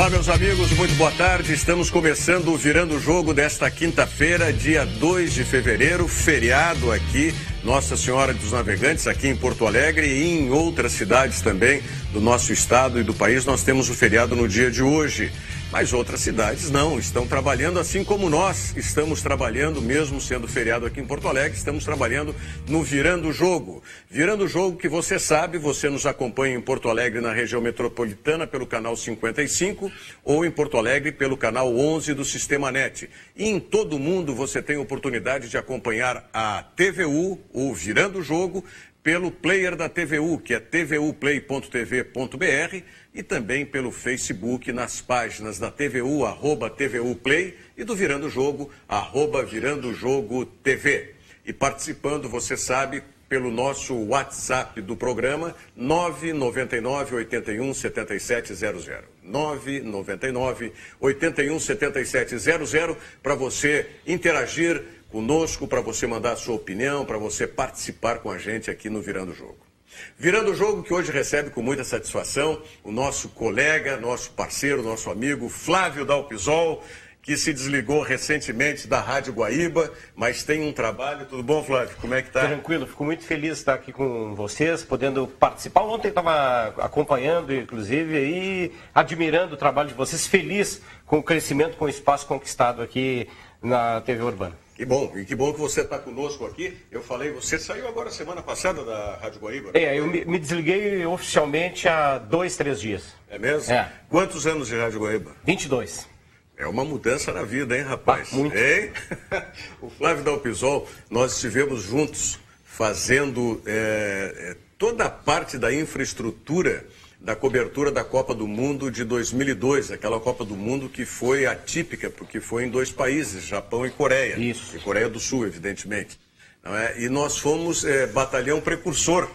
Olá, meus amigos, muito boa tarde. Estamos começando o Virando o Jogo desta quinta-feira, dia 2 de fevereiro, feriado aqui, Nossa Senhora dos Navegantes, aqui em Porto Alegre e em outras cidades também do nosso estado e do país. Nós temos o feriado no dia de hoje, mas outras cidades não, estão trabalhando assim como nós estamos trabalhando, mesmo sendo feriado aqui em Porto Alegre, estamos trabalhando no Virando o Jogo. Virando o Jogo que você sabe, você nos acompanha em Porto Alegre na região metropolitana pelo canal 55 ou em Porto Alegre pelo canal 11 do Sistema NET. E em todo o mundo você tem oportunidade de acompanhar a TVU, o Virando o Jogo, pelo player da TVU, que é tvuplay.tv.br, e também pelo Facebook, nas páginas da TVU, @TVUplay, e do Virando o Jogo, @Virando o Jogo TV. E participando, você sabe, pelo nosso WhatsApp do programa, 999-81-7700. 999-81-7700, para você interagir conosco, para você mandar a sua opinião, para você participar com a gente aqui no Virando o Jogo. Virando o Jogo que hoje recebe com muita satisfação o nosso colega, nosso parceiro, nosso amigo Flávio Dalpisol, que se desligou recentemente da Rádio Guaíba, mas tem um trabalho. Tudo bom, Flávio? Como é que tá? Tranquilo, fico muito feliz de estar aqui com vocês, podendo participar. Ontem estava acompanhando, inclusive, e admirando o trabalho de vocês, feliz com o crescimento, com o espaço conquistado aqui na TV Urbana. Que bom, e que bom que você está conosco aqui. Eu falei, você saiu agora semana passada da Rádio Guaíba? Né? Eu me desliguei oficialmente há 2, 3 dias. É mesmo? É. Quantos anos de Rádio Guaíba? 22. É uma mudança na vida, hein, rapaz? Muito. Hein? O Flávio Dalpisol, nós estivemos juntos fazendo toda a parte da infraestrutura da cobertura da Copa do Mundo de 2002, aquela Copa do Mundo que foi atípica, porque foi em 2 países, Japão e Coreia. Isso. E Coreia do Sul, evidentemente. Não é? E nós fomos batalhão precursor.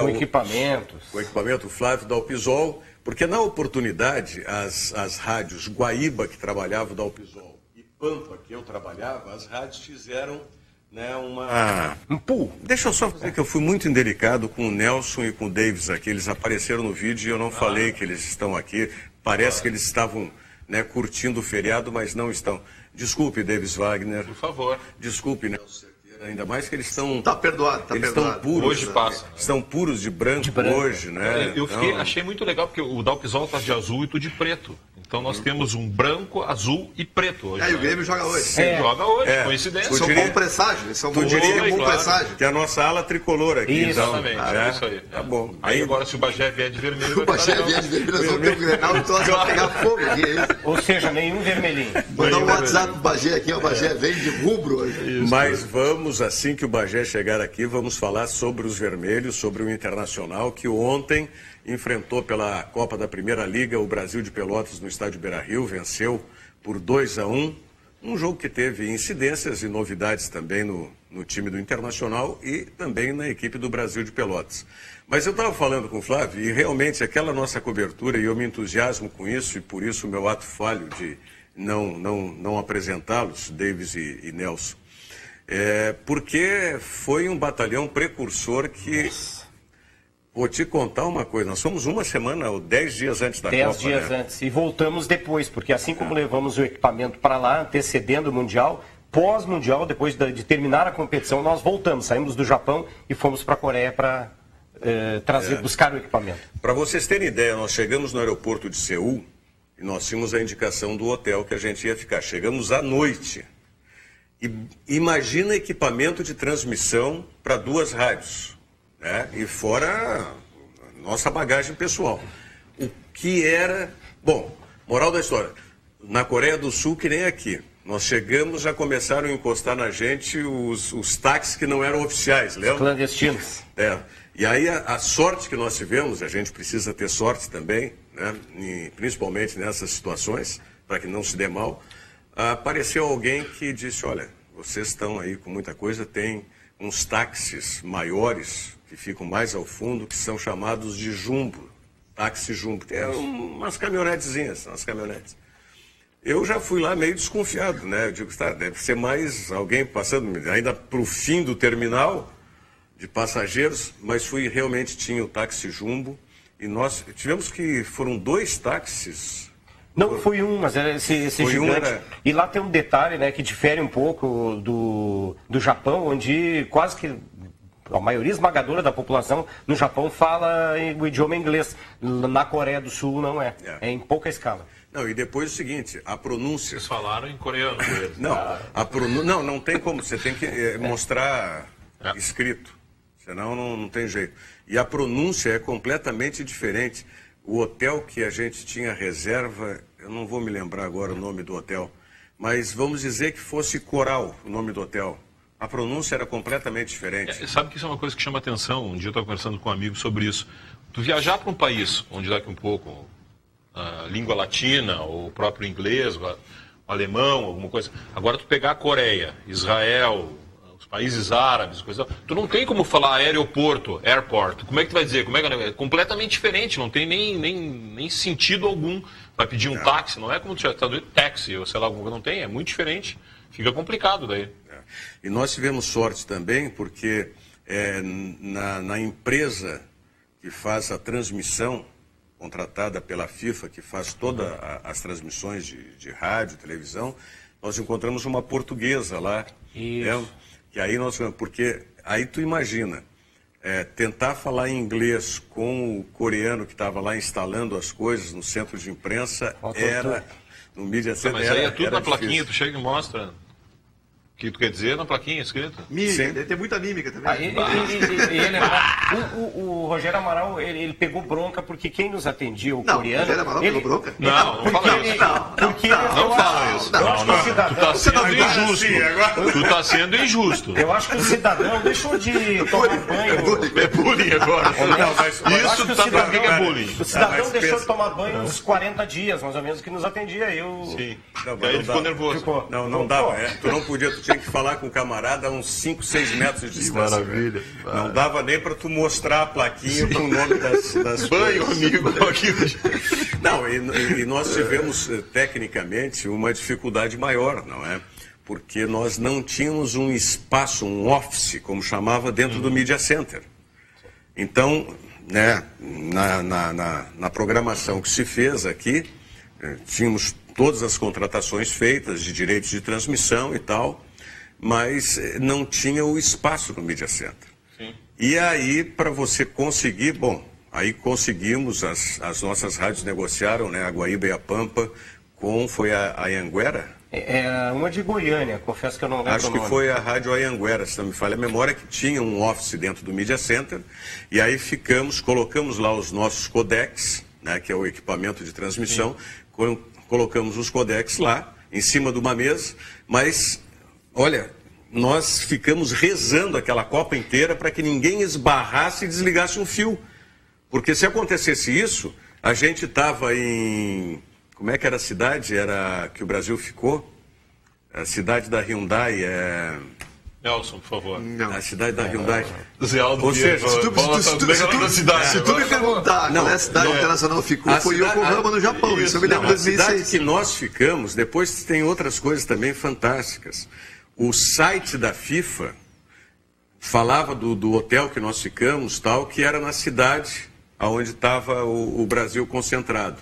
Com equipamentos. Com equipamento, o Flávio Dalpisol, porque na oportunidade, as rádios Guaíba, que trabalhava o Dalpisol, e Pampa, que eu trabalhava, as rádios fizeram... um pool. Deixa eu só dizer que eu fui muito indelicado com o Nelson e com o Davis aqui. Eles apareceram no vídeo e eu não falei que eles estão aqui. Parece que eles estavam curtindo o feriado, mas não estão. Desculpe, Davis Wagner. Por favor. Desculpe, Nelson. Ainda mais que eles estão... Tá perdoado, tá eles perdoado. Estão puros, Hoje passa. Estão puros de branco hoje, né? Eu achei muito legal, porque o Dalpisol está de azul e tu de preto. Então nós temos um branco, azul e preto hoje. E o Grêmio joga hoje. Joga hoje, coincidência. São bom presságio. São bom presságio. Que é a nossa ala tricolor aqui. Isso. Então, Exatamente, isso aí. Tá bom. Aí agora, se o Bagé vier de vermelho, O Bagé vier de vermelho, nós vamos ter um Grenal, então nós vamos pegar fogo aqui. Ou seja, nenhum vermelhinho. Mandar um WhatsApp pro Bagé aqui, o Bagé vem de rubro hoje. Mas vamos, assim que o Bagé chegar aqui, vamos falar sobre os vermelhos, sobre o Internacional, que ontem enfrentou pela Copa da Primeira Liga o Brasil de Pelotas no estádio Beira-Rio, venceu por 2-1, um jogo que teve incidências e novidades também no time do Internacional e também na equipe do Brasil de Pelotas. Mas eu estava falando com o Flávio e realmente aquela nossa cobertura, e eu me entusiasmo com isso, e por isso o meu ato falho de não apresentá-los, Davis e Nelson, porque foi um batalhão precursor que... Vou te contar uma coisa, nós fomos uma semana ou 10 dias antes da Copa. 10 dias antes. E voltamos depois, porque assim como levamos o equipamento para lá, antecedendo o Mundial, pós-Mundial, depois de terminar a competição, nós voltamos, saímos do Japão e fomos para a Coreia para buscar o equipamento. Para vocês terem ideia, nós chegamos no aeroporto de Seul e nós tínhamos a indicação do hotel que a gente ia ficar. Chegamos à noite. E imagina equipamento de transmissão para 2 rádios. E fora a nossa bagagem pessoal. O que era... Bom, moral da história. Na Coreia do Sul, que nem aqui. Nós chegamos, já começaram a encostar na gente os táxis que não eram oficiais, lembra? Clandestinos. E aí a sorte que nós tivemos, a gente precisa ter sorte também, né? E principalmente nessas situações, para que não se dê mal, apareceu alguém que disse, olha, vocês estão aí com muita coisa, tem uns táxis maiores que ficam mais ao fundo, que são chamados de jumbo, táxi jumbo, que é umas caminhonetezinhas, umas caminhonetes. Eu já fui lá meio desconfiado, né? Eu digo, tá, deve ser mais alguém passando, ainda para o fim do terminal de passageiros, mas realmente tinha o táxi jumbo, e nós tivemos que, foram 2 táxis Não, foi um, mas era esse gigante. E lá tem um detalhe, né, que difere um pouco do Japão, onde quase que a maioria esmagadora da população no Japão fala o idioma inglês. Na Coreia do Sul não é. É em pouca escala. Não, e depois o seguinte, a pronúncia... Vocês falaram em coreano. Não tem como, você tem que mostrar escrito, senão não tem jeito. E a pronúncia é completamente diferente. O hotel que a gente tinha reserva, eu não vou me lembrar agora o nome do hotel, mas vamos dizer que fosse Coral o nome do hotel. A pronúncia era completamente diferente. Sabe que isso é uma coisa que chama atenção. Um dia eu estava conversando com um amigo sobre isso. Tu viajar para um país onde daqui um pouco a língua latina, ou o próprio inglês, o alemão, alguma coisa. Agora tu pegar a Coreia, Israel, os países árabes, coisa, tu não tem como falar aeroporto, airport. Como é que tu vai dizer? É completamente diferente, não tem nem sentido algum. Vai pedir um táxi, não é como tu já está doido, táxi, ou sei lá, alguma coisa, não tem, é muito diferente. Fica complicado daí. E nós tivemos sorte também, porque na empresa que faz a transmissão, contratada pela FIFA, que faz todas as transmissões de rádio, televisão, nós encontramos uma portuguesa lá. Isso. E aí porque aí tu imagina, tentar falar em inglês com o coreano que estava lá instalando as coisas no centro de imprensa no Media Center. Mas aí é tudo na plaquinha, difícil. tu chega e mostra. O que tu quer dizer na plaquinha escrita? Mímica, deve ter muita mímica também. O Rogério Amaral, ele pegou bronca porque quem nos atendia, o coreano... O Rogério Amaral pegou bronca? Não fala isso. Não fala isso. Tu tá sendo injusto. Eu acho que o cidadão deixou de tomar banho... É bullying agora. Isso tá pra mim é bullying. O cidadão deixou de tomar banho uns 40 dias, mais ou menos, que nos atendia. Sim. Aí ele ficou nervoso. Não dava, tu não podia... Tu tinha que falar com o camarada a uns 5, 6 metros de distância. Maravilha. Não dava nem para tu mostrar a plaquinha com o nome das banho, coisas. amigo. Não, e nós tivemos, tecnicamente, uma dificuldade maior, não é? Porque nós não tínhamos um espaço, um office, como chamava, dentro do Media Center. Então, né, na programação que se fez aqui, tínhamos todas as contratações feitas de direitos de transmissão e tal, mas não tinha o espaço no Media Center. Sim. E aí, para você conseguir, aí conseguimos, as nossas rádios negociaram, né, a Guaíba e a Pampa, foi a Anhanguera? É uma de Goiânia, confesso que eu não lembro. Acho que foi a Rádio Anhanguera, se não me falha a memória, que tinha um office dentro do Media Center, e aí colocamos lá os nossos codecs, né, que é o equipamento de transmissão, colocamos os codecs lá, em cima de uma mesa, mas, olha, nós ficamos rezando aquela Copa inteira para que ninguém esbarrasse e desligasse um fio. Porque se acontecesse isso, a gente estava em... Como é que era a cidade? Era que o Brasil ficou? A cidade da Hyundai Nelson, por favor. Não. A cidade da Hyundai. Ou seja, se tu me perguntar qual é a cidade internacional ficou, foi Yokohama, no Japão. Isso eu me lembro de 2006. A cidade que nós ficamos, depois tem outras coisas também fantásticas. O site da FIFA falava do hotel que nós ficamos, tal, que era na cidade onde estava o Brasil concentrado.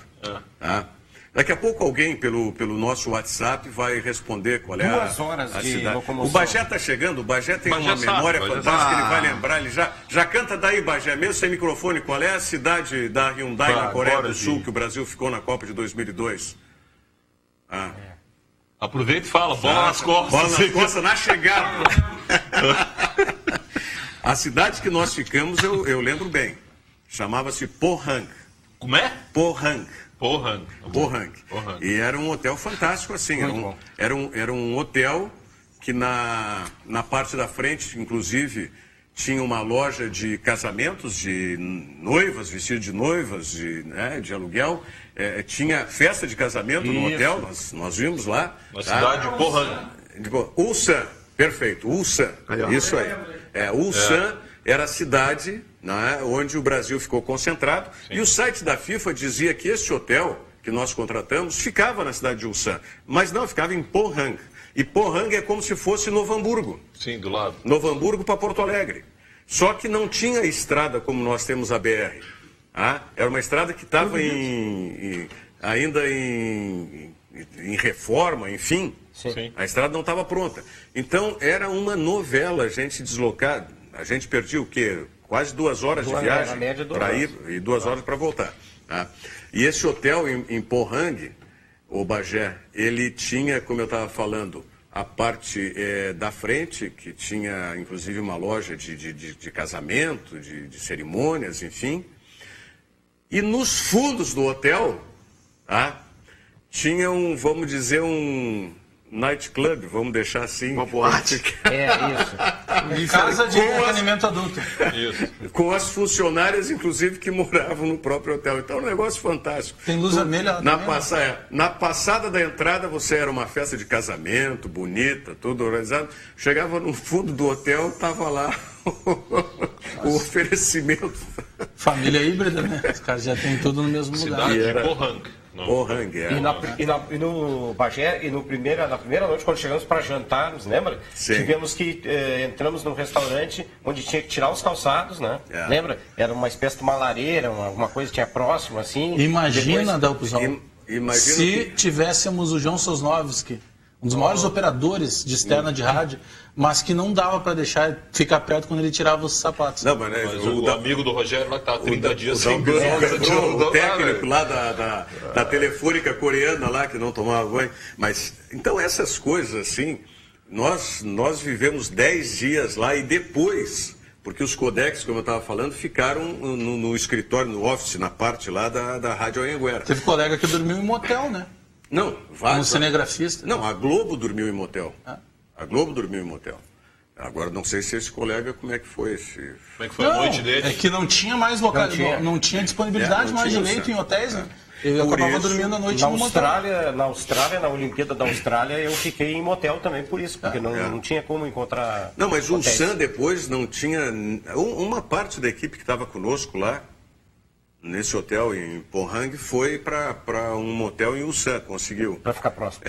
Tá? Daqui a pouco alguém, pelo nosso WhatsApp, vai responder qual é 2 horas a de cidade. locomoção. O Bagé está chegando, o Bagé tem uma memória fantástica, ele vai lembrar, ele já canta daí, Bagé, mesmo sem microfone, qual é a cidade da Hyundai na Coreia do Sul, que o Brasil ficou na Copa de 2002? Aproveita e fala, bola nas costas. Bola nas costas na chegada. A cidade que nós ficamos, eu lembro bem, chamava-se Pohang. Como é? Pohang. Pohang. E era um hotel fantástico, assim. Era um hotel que na parte da frente, inclusive, tinha uma loja de casamentos, de noivas, vestido de noivas, de aluguel. Tinha festa de casamento no hotel, nós vimos lá. Na cidade de Pohang. Ulsan, perfeito, Ulsan. Isso aí. Ulsan era a cidade, né, onde o Brasil ficou concentrado. Sim. E o site da FIFA dizia que esse hotel que nós contratamos ficava na cidade de Ulsan, mas não, ficava em Pohang. E Pohang é como se fosse Novo Hamburgo. Sim, do lado. Novo Hamburgo para Porto Alegre. Só que não tinha estrada como nós temos a BR. Era uma estrada que estava ainda em reforma, enfim. Sim. A estrada não estava pronta. Então, era uma novela a gente deslocar. A gente perdia o quê? Quase 2 horas de viagem para ir e 2 horas para voltar. Tá? E esse hotel em Pohang, o Bagé, ele tinha, como eu estava falando, a parte da frente, que tinha inclusive uma loja de casamento, de cerimônias, enfim. E nos fundos do hotel, tá, tinha vamos dizer, um nightclub, vamos deixar assim. Uma boate. Isso. De casa de entretenimento adulto. Isso. Com as funcionárias, inclusive, que moravam no próprio hotel. Então, é um negócio fantástico. Tem luz vermelha na passada da entrada, você era uma festa de casamento, bonita, tudo organizado. Chegava no fundo do hotel, estava lá o oferecimento. Família híbrida, né? Os caras já têm tudo no mesmo lugar. Cidade de Pohang. Pohang, E no Bagé, na primeira noite, quando chegamos para jantar, nos lembra? Sim. Tivemos que, entramos num restaurante onde tinha que tirar os calçados, né? Lembra? Era uma espécie de uma lareira, alguma coisa que tinha próximo, assim. Imagina, Dalpuzão, se tivéssemos o João Sosnovski, um dos maiores operadores de externa de rádio, mas que não dava para deixar ficar perto quando ele tirava os sapatos. Não, mas o amigo do Rogério lá que está há 30 dias sem o técnico lá da telefônica coreana lá que não tomava banho. Mas, então, essas coisas assim, nós vivemos 10 dias lá e depois, porque os codecs, como eu estava falando, ficaram no escritório, no office, na parte lá da Rádio Anhanguera. Teve colega que dormiu em motel, né? Não, um cinegrafista. Não, a Globo dormiu em motel. A Globo dormiu em motel. Agora, não sei se esse colega, como é que foi Como é que foi a noite dele? É que não tinha mais não tinha disponibilidade mais de leito em hotéis, né? Eu acabava dormindo à noite no motel. Na Austrália, na Olimpíada da Austrália, eu fiquei em motel também por isso, porque não tinha como encontrar. Não, mas o Sam depois não tinha. Uma parte da equipe que estava conosco lá, nesse hotel em Pohang, foi para um motel em Ulsan, conseguiu. Para ficar próximo.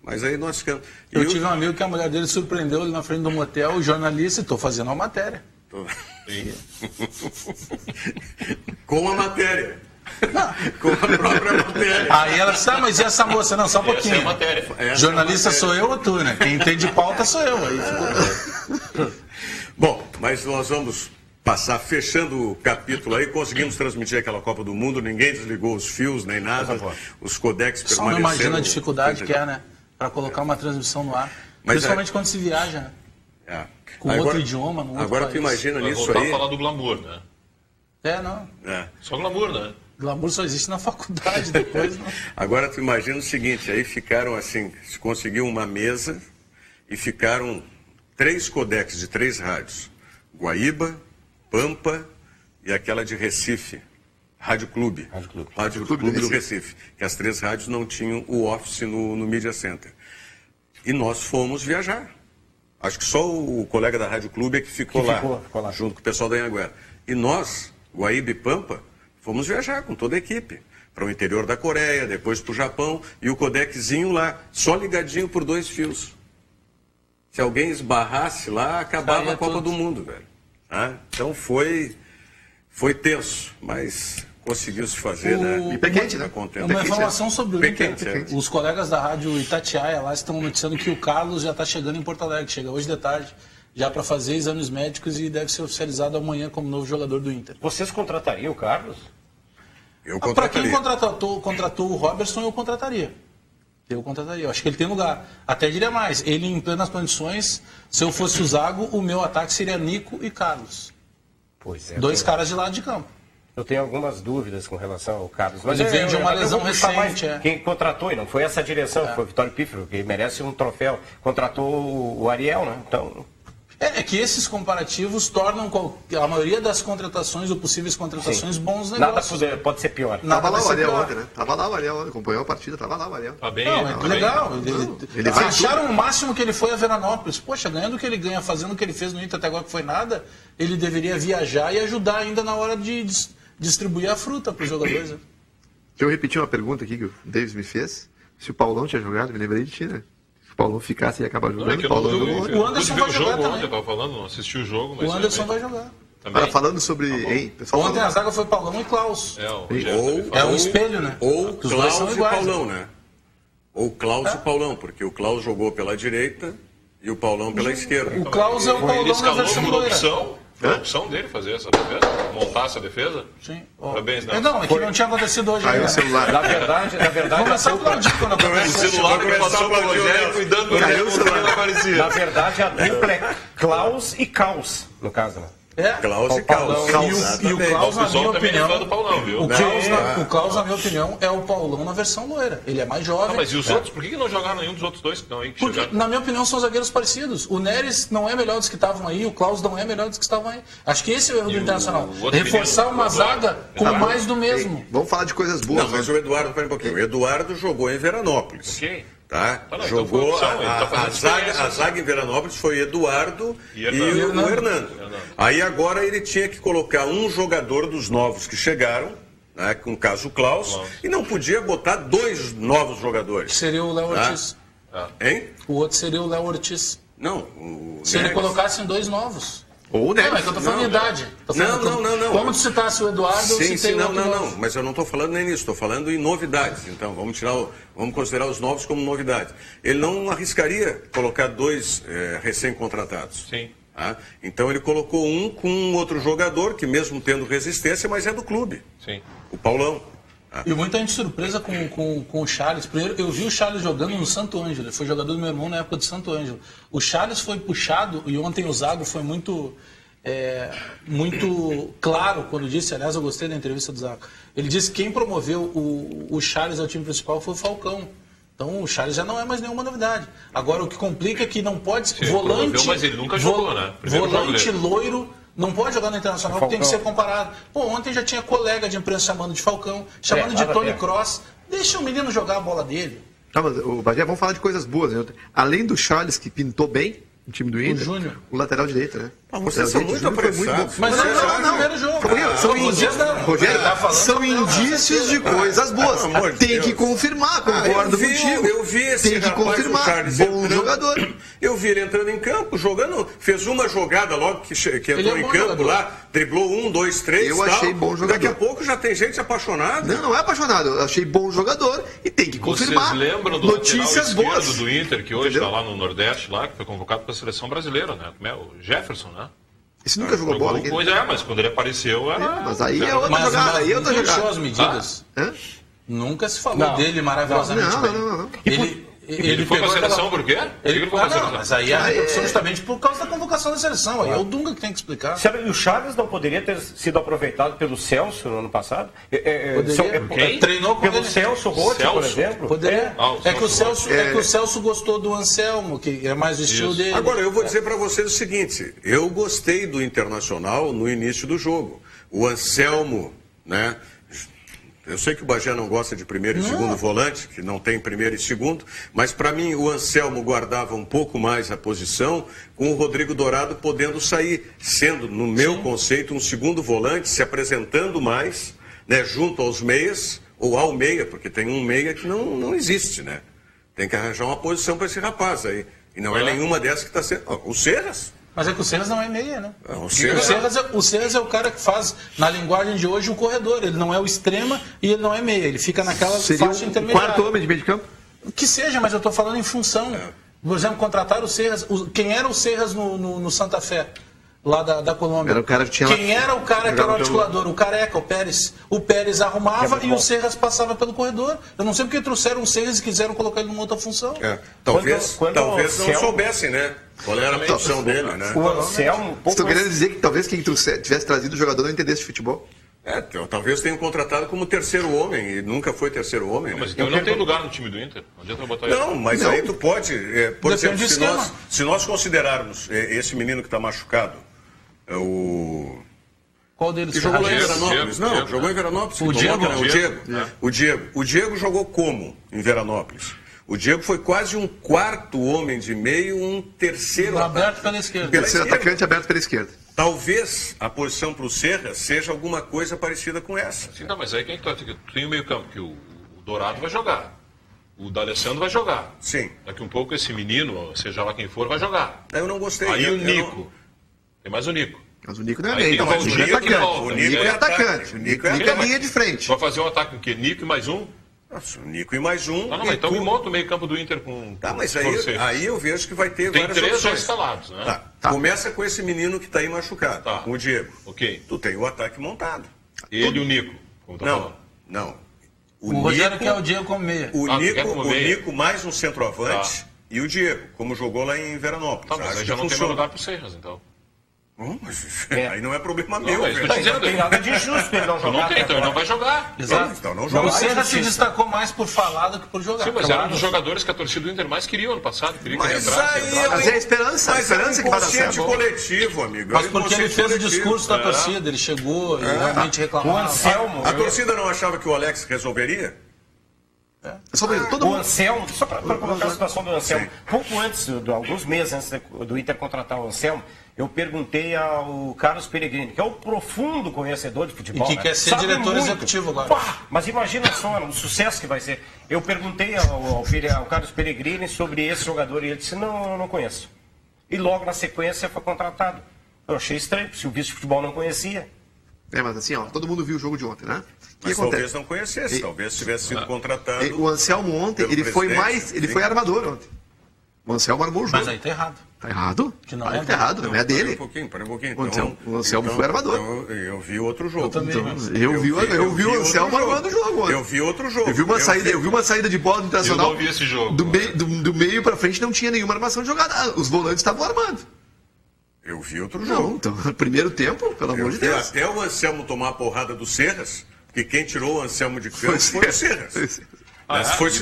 Mas aí nós ficamos. Eu tive um amigo que a mulher dele surpreendeu ele na frente do motel, o jornalista, e estou fazendo uma matéria. Com a matéria. Com a própria matéria. Aí ela disse, mas e essa moça? Não, só um pouquinho. Essa é a matéria. Jornalista sou eu ou tu, né? Quem entende pauta sou eu. Aí ficou... Bom, mas nós vamos passar fechando o capítulo aí. Conseguimos transmitir aquela Copa do Mundo, ninguém desligou os fios nem nada. Os codecs permaneceram. Só não imagina a dificuldade que é, né? Para colocar uma transmissão no ar. Principalmente quando se viaja, né? Com agora, outro idioma, no outro agora país. Tu imagina nisso voltar aí. A falar do glamour, né? Não. Só glamour, né? Glamour só existe na faculdade, depois não. Agora tu imagina o seguinte, aí ficaram assim, se conseguiu uma mesa e ficaram 3 codecs de 3 rádios. Guaíba, Pampa e aquela de Recife. Rádio Clube. Rádio Clube do Recife. Que as 3 rádios não tinham o office no Media Center. E nós fomos viajar. Acho que só o colega da Rádio Clube é que ficou lá, junto com o pessoal da Anhanguera. E nós, Guaíba e Pampa, fomos viajar com toda a equipe. Para o interior da Coreia, depois para o Japão, e o codeczinho lá, só ligadinho por 2 fios. Se alguém esbarrasse lá, acabava a Copa do Mundo, velho. Então foi tenso, mas conseguiu se fazer, né? E pé quente, né? Uma informação sobre o Inter. Os colegas da rádio Itatiaia lá estão noticiando que o Carlos já está chegando em Porto Alegre. Chega hoje de tarde, já para fazer exames médicos e deve ser oficializado amanhã como novo jogador do Inter. Vocês contratariam o Carlos? Eu contrataria. Para quem contratou o Robertson, eu contrataria. Eu acho que ele tem lugar. Até diria mais, ele em plenas condições, se eu fosse o Zago, o meu ataque seria Nico e Carlos. Pois é. 2 caras de lado de campo. Eu tenho algumas dúvidas com relação ao Carlos. Mas ele vem de uma lesão recente. Quem contratou, e não foi essa direção, foi o Vitório Pífero, que merece um troféu. Contratou o Ariel, né? Então... É que esses comparativos tornam a maioria das contratações ou possíveis contratações bons negócios. Nada pode ser pior. Tava lá o Ariel ontem, né? Tava lá o Ariel, acompanhou a partida, tava lá o Ariel. Tá bem, legal. Ele vai acharam o máximo que ele foi a Veranópolis. Poxa, ganhando o que ele ganha, fazendo o que ele fez no Inter até agora que foi nada, ele deveria viajar e ajudar ainda na hora de distribuir a fruta para os jogadores. Né? Deixa eu repetir uma pergunta aqui que o Davis me fez. Se o Paulão tinha jogado, me lembrei de ti, né? Se o Paulão ficasse e acabar jogando, o Anderson vai jogar também. Eu tava falando, não assisti o jogo, mas o Anderson vai jogar. Também. Agora, falando sobre... pessoal, Ontem a zaga foi Paulão e Klaus. É um espelho, né? Ou Os dois são Klaus e iguais, Paulão, né? Ou Klaus e Paulão, porque o Klaus jogou pela direita e o Paulão pela esquerda. O Klaus é o Ele Paulão na escalou versão uma loira. opção. Foi a opção dele fazer essa defesa? Montar essa defesa? Sim. Parabéns, né? Não, é que não tinha acontecido hoje. Caiu ainda, o celular. Na verdade, Vamos começar a aplaudir quando O celular que passou pro Rogério cuidando do Caiu o celular. não aparecia. Na verdade, a dupla é Klaus e Caos, no caso, né? Klaus e Klaus. E o Klaus, na minha O pessoal também é fã do opinião, Paulão, viu? o Klaus, na minha opinião, é o Paulão na versão loira. Ele é mais jovem. Não, mas e os outros? Por que não jogaram nenhum dos outros dois que estão aí? Que Porque, chegaram? na minha opinião, são zagueiros parecidos. O Neres não é melhor dos que estavam aí, o Klaus não é melhor dos que estavam aí. Acho que esse é o erro do Internacional. o outro Reforçar menino, uma o Eduardo. zaga com mais do mesmo. Vamos falar de coisas boas. Não, mas o Eduardo, pera um pouquinho. O Eduardo jogou em Veranópolis. Ok. Tá? Tá, não, então Jogou foi opção, ele tá fazendo a diferença. zaga em Veranópolis foi Eduardo E e Hernando. o Hernando. Aí agora ele tinha que colocar um jogador dos novos que chegaram, né, com o caso Klaus, e não podia botar 2 novos jogadores. Seria o Léo Ortiz. Hein? O outro seria o Léo Ortiz. Não. O Se ele Neres. colocasse em 2 novos. Ou o Neres. Não, é que eu tô falando de idade. Tô falando Não. Como tu citasse o Eduardo, eu Sim, citei o outro não. novo. Mas eu não estou falando nem nisso, estou falando em novidades. Então, vamos considerar os novos como novidades. Ele não arriscaria colocar 2 recém-contratados. Sim. Tá? Então ele colocou um com um outro jogador, que mesmo tendo resistência, mas é do clube. Sim. O Paulão. E muita gente surpresa com o Charles. Primeiro, eu vi o Charles jogando no Santo Ângelo. Ele foi jogador do meu irmão na época do Santo Ângelo. O Charles foi puxado, e ontem o Zago foi muito claro quando disse, aliás, eu gostei da entrevista do Zago. Ele disse que quem promoveu o Charles ao time principal foi o Falcão. Então o Charles já não é mais nenhuma novidade. Agora o que complica é que não pode ser volante. Mas ele nunca jogou, né? Volante loiro. Não pode jogar no Internacional, porque tem que ser comparado. Pô, ontem já tinha colega de imprensa chamando de Falcão, chamando de Tony Kroos. Deixa o menino jogar a bola dele. Tá, mas, Bagé, vamos falar de coisas boas. Né? Além do Charles, que pintou bem no time do Inter, Júnior. o lateral direito, né? Vocês são muito apressados. Mas não, primeiro jogo. Rogério, são indícios de coisas boas. Tem que confirmar, concordo contigo. Eu vi esse Tem que rapaz, confirmar. o Charles, Bom jogador. Eu vi ele entrando em campo, jogando, fez uma jogada logo que entrou em campo jogador. lá, driblou 1, 2, 3. Eu achei bom jogador. Daqui a pouco já tem gente apaixonada. Não é apaixonado. Eu achei bom jogador e tem que confirmar. Vocês lembram do notícias lateral boas esquerdo do Inter, que hoje Entendeu? está lá no Nordeste, lá, que foi convocado para a seleção brasileira, né? Como é? O Jefferson, né? Esse nunca jogou bola aqui. Pois é, mas quando ele apareceu era... Mas aí é outra jogada. Aí é outra Fechou jogada. as medidas. Hã? Nunca se falou dele maravilhosamente Não, bem. não. Ele foi para a seleção por quê? Ele foi pra não, seleção? mas aí é a repercussão justamente por causa da convocação da seleção. Aí é o Dunga que tem que explicar. E o Chaves não poderia ter sido aproveitado pelo Celso no ano passado? Treinou com pelo ele. Celso Rotti, por exemplo? Poderia. o É que o Celso Celso gostou do Anselmo, que é mais o estilo dele. Agora, eu vou dizer para vocês o seguinte, eu gostei do Internacional no início do jogo. O Anselmo, né? Eu sei que o Bagé não gosta de primeiro e segundo volante, que não tem primeiro e segundo, mas para mim o Anselmo guardava um pouco mais a posição, com o Rodrigo Dourado podendo sair, sendo, no meu conceito, um segundo volante, se apresentando mais, né, junto aos meias, ou ao meia, porque tem um meia que não existe, né? Tem que arranjar uma posição para esse rapaz aí. E não é nenhuma dessas que está sendo... O Serras? Mas é que o Serras não é meia, né? O Serras é o cara que faz, na linguagem de hoje, o corredor. Ele não é o extrema e ele não é meia. Ele fica naquela faixa intermediária. Quarto homem de meio de campo? Que seja, mas eu estou falando em função. Por exemplo, contratar o Serras. Quem era o Serras no Santa Fé? Lá da Colômbia. Era o cara que tinha Quem era o cara que era o articulador? O Careca, o Pérez. O Pérez arrumava e o Serras passava pelo corredor. Eu não sei porque trouxeram o Serras e quiseram colocar ele numa outra função. Talvez não Anselmo... soubessem, né? Qual era a função dele, né? O Anselmo... Estou querendo dizer que talvez quem tivesse trazido o jogador não entendesse de futebol. Talvez tenham contratado como terceiro homem, e nunca foi terceiro homem, né? Mas então não tem lugar no time do Inter. Não adianta botar ele. Não, mas aí tu pode... por Depende exemplo, se nós considerarmos esse menino que está machucado, Qual deles? que jogou lá em Diego, Veranópolis. Diego, Não, jogou em Veranópolis. O Diego. O Diego jogou como em Veranópolis? O Diego foi quase um quarto homem de meio, um terceiro Aberto pela esquerda. Terceiro atacante aberto pela esquerda. Talvez a posição para o Serra seja alguma coisa parecida com essa. Sim, não, mas aí quem que tu tem o meio campo, que o Dourado vai jogar. O D'Alessandro vai jogar. Sim. Daqui um pouco esse menino, seja lá quem for, vai jogar. Eu não gostei. Aí o Nico. Tem mais o Nico. Mas o Nico não é meio, o Nico é atacante. O Nico é atacante. O Nico é linha de frente. Vai fazer um ataque com o quê? Nico e mais um? Nossa, o Nico e mais um. Não, mas então me monta o meio campo do Inter com... Tá, mas aí eu vejo que vai ter várias opções. Tem 3 já escalados, né? Tá. Começa com esse menino que tá aí machucado, com o Diego. Ok. Tu tem o ataque montado. Ele e o Nico, como tá falando. Não. O Rogério quer o Diego como meia. O Nico mais um centroavante e o Diego, como jogou lá em Veranópolis. Tá, mas aí já não tem mais lugar pro Serras, então. Aí não é problema meu, velho. Não tem nada de injusto ele não jogar. Não tem, então ele não vai jogar. Exato. Então não joga. O Serra se destacou mais por falar do que por jogar. Sim, mas era um dos jogadores que a torcida do Inter mais queria ano passado. Queria que ele entrasse. Mas é a esperança, Mas é que vai dar certo. coletivo, amigo. Mas porque ele fez o discurso da torcida, ele chegou e realmente reclamou. O Anselmo... A torcida não achava que o Alex resolveria? O Anselmo, só para colocar a situação do Anselmo, pouco antes, alguns meses antes do Inter contratar o Anselmo, eu perguntei ao Carlos Peregrini, que é um profundo conhecedor de futebol. E que quer ser diretor executivo agora. Mas imagina só o sucesso que vai ser. Eu perguntei ao Carlos Peregrini sobre esse jogador e ele disse, não conheço. E logo na sequência foi contratado. Eu achei estranho, se o vice-futebol não conhecia. Mas assim, todo mundo viu o jogo de ontem, né? Mas talvez não conhecesse, talvez tivesse sido contratado. O Anselmo ontem, ele foi armador ontem. O Anselmo armou o jogo. Mas aí tá errado. Tá errado? Que não tá errado, não é dele. Para um pouquinho. O Anselmo foi armador. Então, eu vi outro jogo. Eu também. Eu vi o Anselmo armando o jogo ontem. Eu vi outro jogo. Eu vi uma saída de bola do Internacional. Eu não vi esse jogo. Do meio pra frente não tinha nenhuma armação de jogada. Os volantes estavam armando. Eu vi outro jogo. Não, então, primeiro tempo, pelo amor de Deus. Até o Anselmo tomar a porrada do Serras, porque quem tirou o Anselmo de campo foi o Serras.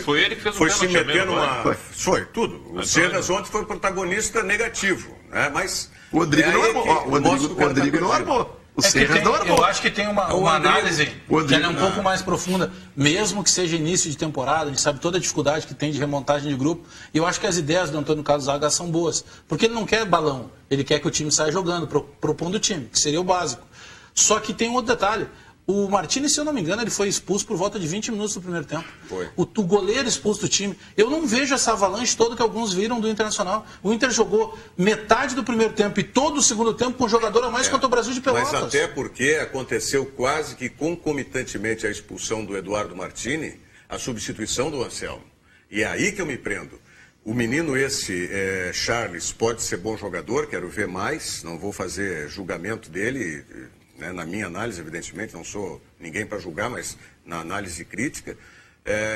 Foi ele que fez o foi se meter numa... Foi tudo. O Serras ontem foi protagonista negativo. Né? Mas o Rodrigo não armou. O Rodrigo não armou. O Serras não armou. Eu acho que tem uma análise que é um pouco mais profunda. Mesmo que seja início de temporada, a gente sabe toda a dificuldade que tem de remontagem de grupo. E eu acho que as ideias do Antônio Carlos Zaga são boas. Porque ele não quer balão. Ele quer que o time saia jogando, propondo o time, que seria o básico. Só que tem um outro detalhe. O Martínez, se eu não me engano, ele foi expulso por volta de 20 minutos do primeiro tempo. Foi. O goleiro expulso do time. Eu não vejo essa avalanche toda que alguns viram do Internacional. O Inter jogou metade do primeiro tempo e todo o segundo tempo com um jogador a mais contra o Brasil de Pelotas. Mas até porque aconteceu quase que concomitantemente a expulsão do Eduardo Martini, a substituição do Anselmo. E é aí que eu me prendo. O menino Charles, pode ser bom jogador, quero ver mais, não vou fazer julgamento dele... Na minha análise, evidentemente, não sou ninguém para julgar, mas na análise crítica,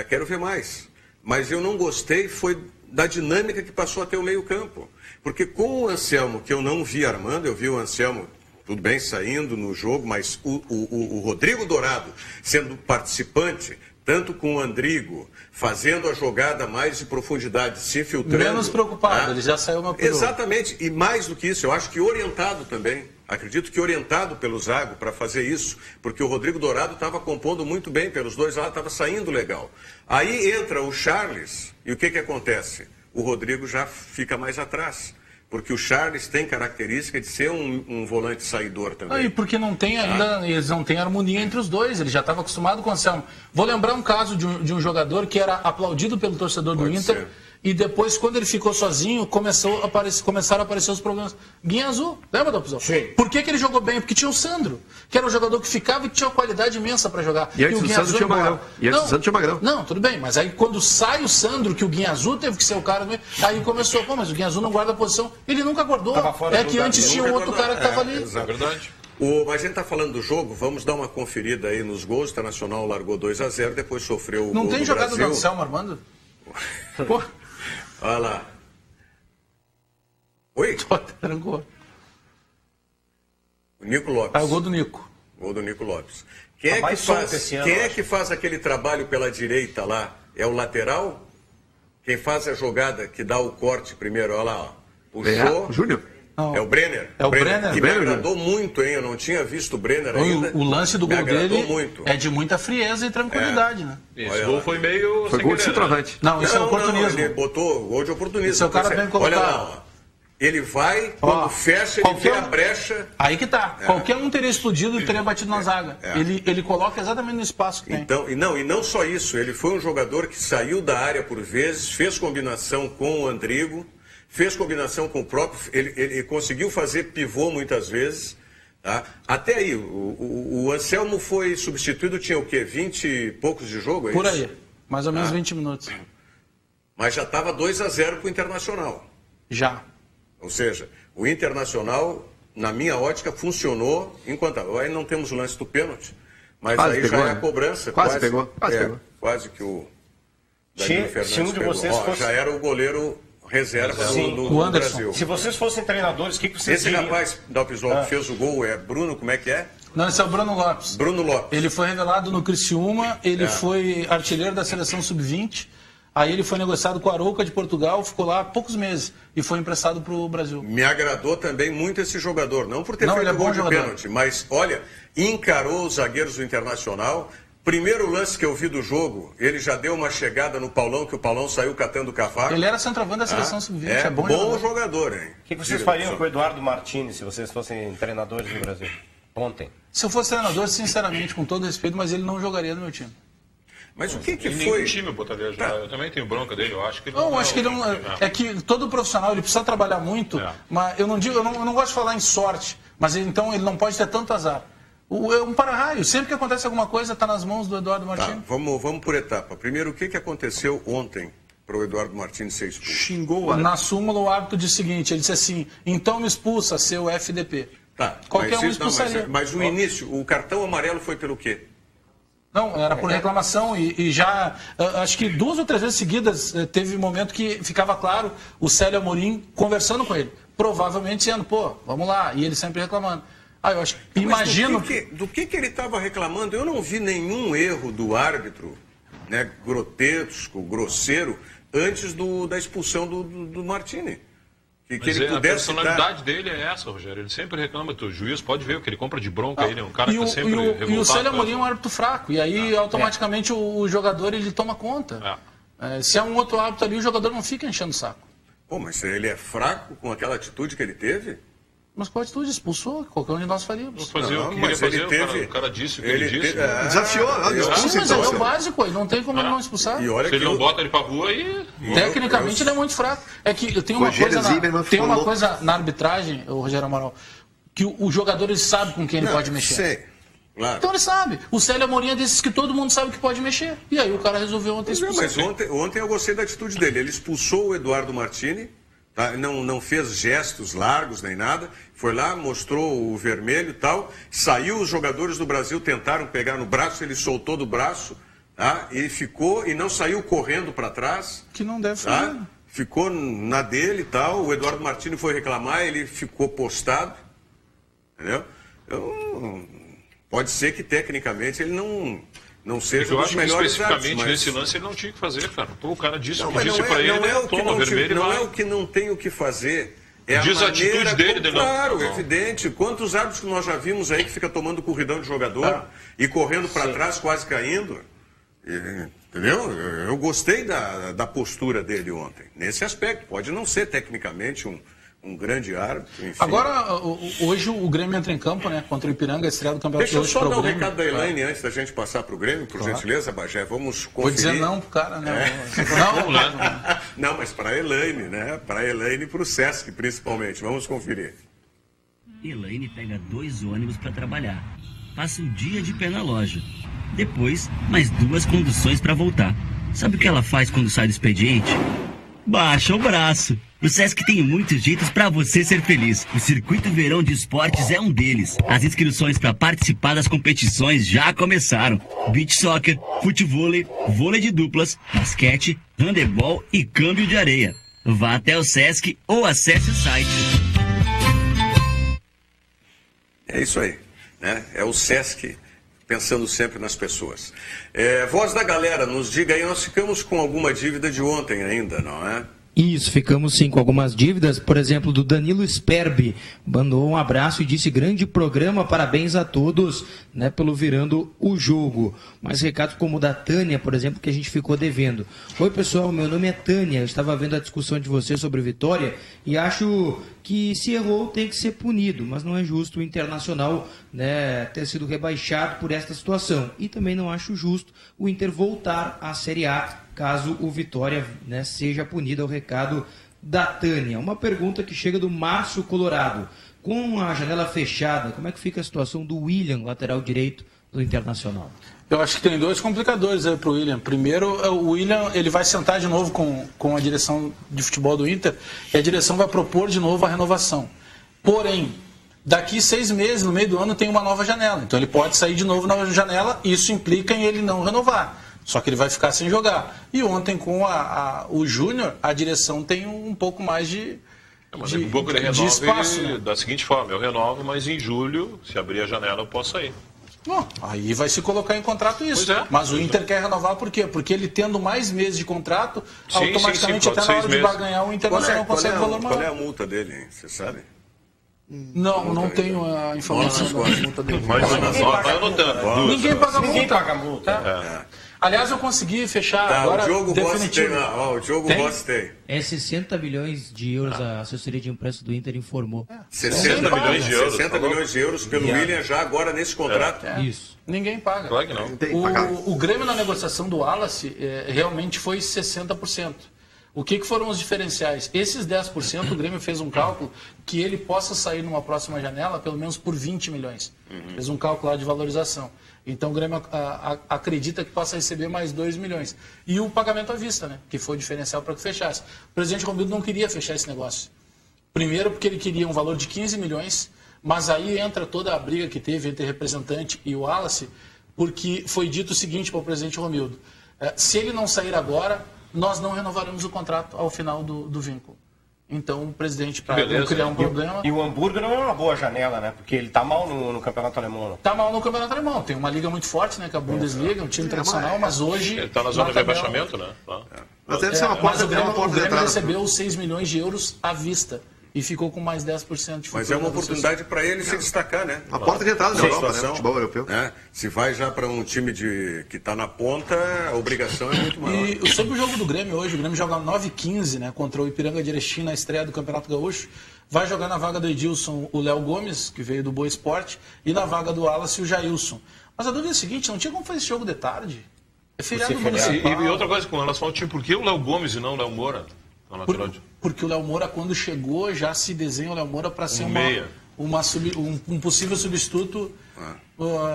quero ver mais. Mas eu não gostei, foi da dinâmica que passou até o meio-campo. Porque com o Anselmo, que eu não vi armando, eu vi o Anselmo, tudo bem, saindo no jogo, mas o Rodrigo Dourado, sendo participante, tanto com o Andrigo, fazendo a jogada mais de profundidade, se filtrando... Menos preocupado, ele já saiu uma por Exatamente, e mais do que isso, eu acho que orientado também. Acredito que orientado pelo Zago para fazer isso, porque o Rodrigo Dourado estava compondo muito bem pelos dois lados, estava saindo legal. Aí entra o Charles, e o que acontece? O Rodrigo já fica mais atrás, porque o Charles tem característica de ser um volante saidor também. E porque não tem ainda, eles não têm harmonia entre os dois, ele já estava acostumado com o Anselmo. Vou lembrar um caso de um jogador que era aplaudido pelo torcedor do Inter, e depois, quando ele ficou sozinho, começaram a aparecer os problemas. Guinha Azul, lembra da opção? Sim. Por que ele jogou bem? Porque tinha o Sandro, que era um jogador que ficava e que tinha uma qualidade imensa para jogar. E antes do Sandro tinha o Magrão. Não, tudo bem, mas aí quando sai o Sandro, que o Guinha Azul teve que ser o cara, aí começou, mas o Guinha Azul não guarda a posição. Ele nunca guardou. É que antes tinha um outro cara que estava ali. É verdade. Mas a gente está falando do jogo, vamos dar uma conferida aí nos gols. O Internacional largou 2-0, depois sofreu o gol do Brasil. Não tem jogada do Anselmo Armando? Pô. Olha lá. Oi? Trancou. O Nico Lopes. O gol do Nico. Gol do Nico Lopes. Quem é que faz aquele trabalho pela direita lá? É o lateral? Quem faz a jogada que dá o corte primeiro, olha lá, ó. Puxou. Júnior. É o Brenner. É o Brenner. Que me agradou muito, hein? Eu não tinha visto o Brenner ainda. O lance do gol dele muito. É de muita frieza e tranquilidade, né? Esse gol foi meio... Foi gol de centroavante. Não, isso é oportunismo. Ele botou gol de oportunismo. Esse é o cara bem colocado. Olha lá, ó. Ele vai, quando fecha, ele vê a brecha. Aí que tá. Qualquer um teria explodido e teria batido na zaga. Ele coloca exatamente no espaço que então, tem. E não só isso. Ele foi um jogador que saiu da área por vezes, fez combinação com o Andrigo, fez combinação com o próprio... Ele conseguiu fazer pivô muitas vezes. Tá? Até aí, o Anselmo foi substituído, tinha o quê? 20 e poucos de jogo? É Por isso? aí, mais ou menos 20 minutos. Mas já estava 2-0 para o Internacional. Já. Ou seja, o Internacional, na minha ótica, funcionou enquanto... Aí não temos o lance do pênalti, mas quase aí pegou, já é a né? cobrança. Quase pegou. Quase que o Danilo Fernandes se um de pegou. vocês fosse... Já era o goleiro reserva do Brasil. Se vocês fossem treinadores, o que vocês Esse diriam? rapaz da Alpesol que fez o gol é Bruno, como é que é? Não, esse é o Bruno Lopes. Bruno Lopes. Ele foi revelado no Criciúma, ele foi artilheiro da seleção sub-20, aí ele foi negociado com a Arouca de Portugal, ficou lá há poucos meses e foi emprestado para o Brasil. Me agradou também muito esse jogador, não por ter Não, feito ele é gol bom de jogador. pênalti, mas olha, encarou os zagueiros do Internacional. Primeiro lance que eu vi do jogo, ele já deu uma chegada no Paulão, que o Paulão saiu catando o cavaco. Ele era centroavante da seleção sub-20, é bom jogador, hein? O que vocês fariam com o Eduardo Martins se vocês fossem treinadores do Brasil? Ontem. Se eu fosse treinador, sinceramente, com todo respeito, mas ele não jogaria no meu time. Mas o que Em foi? nenhum time eu botaria já. Eu também tenho bronca dele, eu acho que ele Não, acho que ele não. É que todo profissional ele precisa trabalhar muito, mas eu não digo, eu não gosto de falar em sorte, mas então ele não pode ter tanto azar. É um para-raio. Sempre que acontece alguma coisa, está nas mãos do Eduardo Martins. Tá, vamos por etapa. Primeiro, o que aconteceu ontem para o Eduardo Martins ser expulso? Xingou Na súmula, o árbitro disse o seguinte: ele disse assim, então me expulsa, seu FDP. Tá, Qualquer um expulsaria. mas o início, o cartão amarelo foi pelo quê? Não, era por reclamação e já, acho que 2 ou 3 vezes seguidas, teve um momento que ficava claro o Célio Amorim conversando com ele. Provavelmente dizendo, pô, vamos lá. E ele sempre reclamando. Eu acho, imagino... Do que ele estava reclamando? Eu não vi nenhum erro do árbitro, né, grotesco, grosseiro, antes da expulsão do Martini. Mas a personalidade dele é essa, Rogério. Ele sempre reclama. O juiz pode ver o que ele compra de bronca. Ele é um cara que está sempre revoltado. E o Célio Amorim é um árbitro fraco. E aí, automaticamente, o jogador ele toma conta. Se é um outro árbitro ali, o jogador não fica enchendo o saco. Pô, mas ele é fraco com aquela atitude que ele teve? Mas qual atitude? Expulsou? Qualquer um de nós faríamos. O cara disse o que ele disse. Desafiou. Sim, mas é o básico. Não tem como ele não expulsar. E olha se ele não bota ele pra rua, aí... Tecnicamente ele é muito fraco. É que tem uma coisa na arbitragem, o Rogério Amaral, que o jogador ele sabe com quem ele pode mexer. Sei. Claro. Então ele sabe. O Célio Amorim é desses que todo mundo sabe que pode mexer. E aí o cara resolveu ontem expulsar. Mas ontem eu gostei da atitude dele. Ele expulsou o Eduardo Martini. Tá? Não fez gestos largos nem nada, foi lá, mostrou o vermelho e tal, saiu, os jogadores do Brasil tentaram pegar no braço, ele soltou do braço, tá? E ficou, e não saiu correndo para trás. Que não deve fazer. Tá? Ficou na dele e tal, o Eduardo Martini foi reclamar, ele ficou postado, entendeu? Então, pode ser que tecnicamente ele não seja eu dos melhores especificamente mas... nesse lance ele não tinha que fazer, cara. Pô, o cara disse não, que disse para ele, toma vermelho. Não é o que não tem o que fazer. É diz a atitude dele, claro, evidente. Quantos árbitros que nós já vimos aí que fica tomando corridão de jogador e correndo para trás, quase caindo. Entendeu? Eu gostei da postura dele ontem. Nesse aspecto. Pode não ser tecnicamente um grande árbitro, enfim. Agora, hoje o Grêmio entra em campo, né? Contra o Ipiranga, estreia do Campeonato Deixa eu só dar um Grêmio. recado da Elaine antes da gente passar para o Grêmio, por gentileza, Bagé. Vamos conferir. Vou dizer não pro cara, né? Não, mas para a Elaine, né? Para a Elaine e para o Sesc, principalmente. Vamos conferir. Elaine pega 2 ônibus para trabalhar. Passa o dia de pé na loja. Depois, mais 2 conduções para voltar. Sabe o que ela faz quando sai do expediente? Baixa o braço. O Sesc tem muitos jeitos para você ser feliz. O Circuito Verão de Esportes é um deles. As inscrições para participar das competições já começaram. Beach soccer, futevôlei, vôlei de duplas, basquete, handebol e câmbio de areia. Vá até o Sesc ou acesse o site. É isso aí, né? É o Sesc pensando sempre nas pessoas. Voz da galera, nos diga aí, nós ficamos com alguma dívida de ontem ainda, não é? Isso, ficamos sim com algumas dívidas, por exemplo, do Danilo Sperbi, mandou um abraço e disse: grande programa, parabéns a todos, né, pelo Virando o Jogo. Mais recados como o da Tânia, por exemplo, que a gente ficou devendo. Oi pessoal, meu nome é Tânia, eu estava vendo a discussão de vocês sobre Vitória e acho que se errou tem que ser punido, mas não é justo o Internacional, né, ter sido rebaixado por esta situação. E também não acho justo o Inter voltar à Série A, caso o Vitória, né, seja punido. Ao recado da Tânia. Uma pergunta que chega do Márcio Colorado. Com a janela fechada, como é que fica a situação do William, lateral direito do Internacional? Eu acho que tem 2 complicadores aí para o William. Primeiro, o William ele vai sentar de novo com a direção de futebol do Inter e a direção vai propor de novo a renovação. Porém, daqui 6 meses, no meio do ano, tem uma nova janela. Então ele pode sair de novo na janela, isso implica em ele não renovar. Só que ele vai ficar sem jogar. E ontem, com o Júnior, a direção tem um pouco mais de pouco ele renova espaço, né? Da seguinte forma, eu renovo, mas em julho, se abrir a janela, eu posso sair. Bom, aí vai se colocar em contrato isso. Pois é, mas o Inter quer renovar por quê? Porque ele tendo mais meses de contrato, automaticamente sim, até na hora de barganhar o Internacional consegue valor maior. Qual é a multa dele, hein? Você sabe? Não tenho a informação da multa dele. Ninguém paga multa. Aliás, eu consegui fechar agora o Diogo definitivo. O Diogo Rossi tem. É 60 milhões de euros, a assessoria de imprensa do Inter informou. 60 milhões de euros. 60 milhões de euros pelo William já agora nesse contrato. Isso. Ninguém paga. Claro que não. O Grêmio na negociação do Wallace realmente foi 60%. O que foram os diferenciais? Esses 10%, o Grêmio fez um cálculo que ele possa sair numa próxima janela pelo menos por 20 milhões. Fez um cálculo lá de valorização. Então o Grêmio acredita que possa receber mais 2 milhões. E o pagamento à vista, né? Que foi o diferencial para que fechasse. O presidente Romildo não queria fechar esse negócio. Primeiro porque ele queria um valor de 15 milhões, mas aí entra toda a briga que teve entre representante e o Wallace, porque foi dito o seguinte para o presidente Romildo: se ele não sair agora, nós não renovaremos o contrato ao final do vínculo. Então o presidente, para não criar um problema... E o Hamburgo não é uma boa janela, né? Porque ele está mal no campeonato alemão. Está mal no campeonato alemão. Tem uma liga muito forte, né? Que é a Bundesliga, um time tradicional, mas hoje... Ele está na zona de rebaixamento, né? Mas deve ser uma porta de entrada. O Grêmio recebeu 6 milhões de euros à vista. E ficou com mais 10% de Mas é uma oportunidade para ele se destacar, né? A porta de entrada da Europa, né? Futebol europeu. Se vai já para um time que está na ponta, a obrigação é muito maior. E sobre o jogo do Grêmio hoje, o Grêmio joga 9h15, né? Contra o Ipiranga de Erechim na estreia do Campeonato Gaúcho. Vai jogar na vaga do Edilson o Léo Gomes, que veio do Boa Esporte, e na vaga do Wallace o Jailson. Mas a dúvida é a seguinte, não tinha como fazer esse jogo de tarde? É feriado municipal. E outra coisa com relação ao time, por que o Léo Gomes e não o Léo Moura? Porque o Léo Moura, quando chegou, já se desenha o Léo Moura para ser um possível substituto.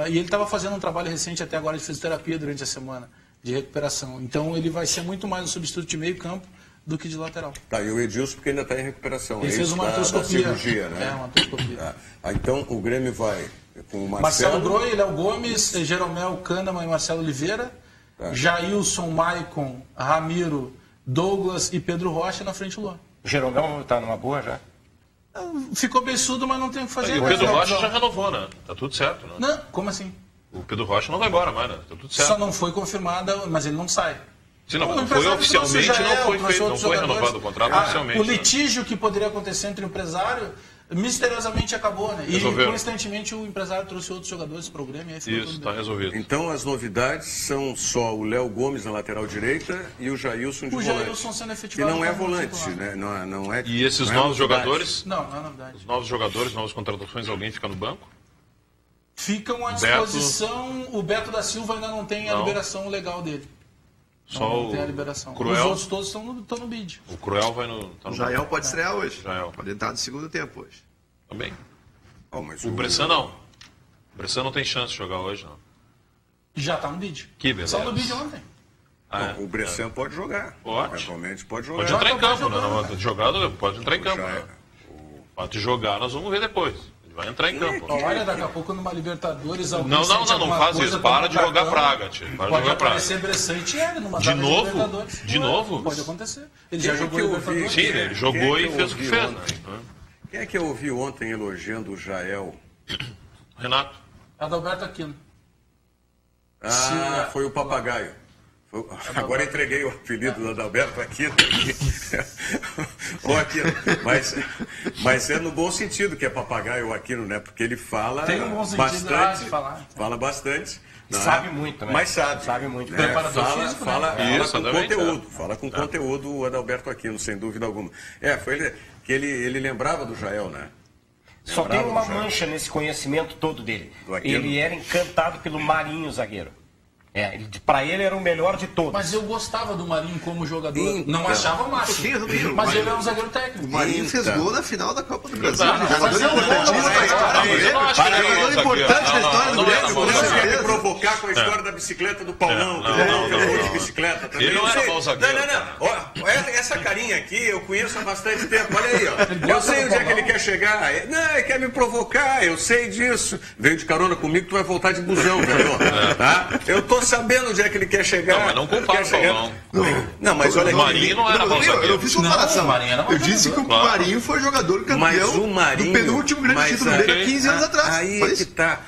E ele estava fazendo um trabalho recente até agora de fisioterapia durante a semana, de recuperação. Então ele vai ser muito mais um substituto de meio campo do que de lateral. Tá, e o Edilson porque ainda está em recuperação. Ele fez uma artroscopia. Cirurgia, né? Uma artroscopia. Então o Grêmio vai com o Marcelo Groi, Léo Gomes, Jeromel Kahneman e Marcelo Oliveira, Jailson, Maicon, Ramiro, Douglas e Pedro Rocha na frente do Luan. O Jeromel está numa boa já? Ficou beiçudo, mas não tem o que fazer. E o Pedro Rocha já renovou, né? Tá tudo certo, né? Não, como assim? O Pedro Rocha não vai embora mais, né? Tá tudo certo. Só não foi confirmada, mas ele não sai. Se não foi oficialmente, não foi renovado o contrato oficialmente. O litígio que poderia acontecer entre o empresário misteriosamente acabou, né? E constantemente o empresário trouxe outros jogadores para o Grêmio. Isso, está resolvido. Então as novidades são só o Léo Gomes na lateral direita e o Jailson de volante. O Jailson sendo efetivado. Que não é volante, né? Não é, e esses novos jogadores? Não é novidade. Os novos jogadores, novas contratações, alguém fica no banco? Ficam à disposição. O Beto da Silva ainda não tem a liberação legal dele. Não tem a liberação. Cruel. Os outros todos estão no bid. O Cruel vai no... O Jael pode estrear hoje. Pode entrar no segundo tempo hoje. Também. Mas o Bressan não. O Bressan não tem chance de jogar hoje, não. Já está no bid. Que beleza. Só no bid ontem. O Bressan pode jogar. Eventualmente pode jogar. Pode entrar em campo. Pode entrar em campo. Pode jogar, nós vamos ver depois. Vai entrar em campo. Olha, daqui a pouco numa Libertadores... Não faz isso. Para de jogar praga, tio. Pode aparecer Bressan e Thierry numa Libertadores. De novo? Pode acontecer. Ele já jogou Libertadores. Sim, ele jogou e fez o que fez. Quem é que eu ouvi ontem elogiando o Jael? Renato. Adalberto Aquino. Foi o Papagaio. Agora entreguei o apelido do Adalberto Aquino. Mas é no bom sentido que é papagaio o Aquino, né? Porque ele fala bastante. Fala bastante. Sabe muito, né? Mas sabe muito. Né? Fala com conteúdo o Adalberto Aquino, sem dúvida alguma. Foi ele que ele lembrava do Jael, né? Só tem uma mancha nesse conhecimento todo dele. Ele era encantado pelo Marinho, zagueiro. Para ele era o melhor de todos. Mas eu gostava do Marinho como jogador. Então, não achava o máximo. Mas ele é um zagueiro técnico. O Marinho fez gol na final da Copa do Brasil. Jogador importante da história do Grêmio. Você quer me provocar com a história da bicicleta do Paulão, que de bicicleta também. Ele não era mau zagueiro. Não. Essa carinha aqui eu conheço há bastante tempo. Olha aí, ó. Eu sei onde é que ele quer chegar. Não, ele quer me provocar, eu sei disso. Veio de carona comigo, tu vai voltar de busão, velho. Tá? Eu tô sabendo onde é que ele quer chegar. Não, mas não compara o Paulão. Não, mas olha aqui. O Marinho não era mau zagueiro. Eu não fiz comparação. Eu disse que o Marinho foi jogador campeão do penúltimo grande título dele há 15 anos atrás. Aí é que tá.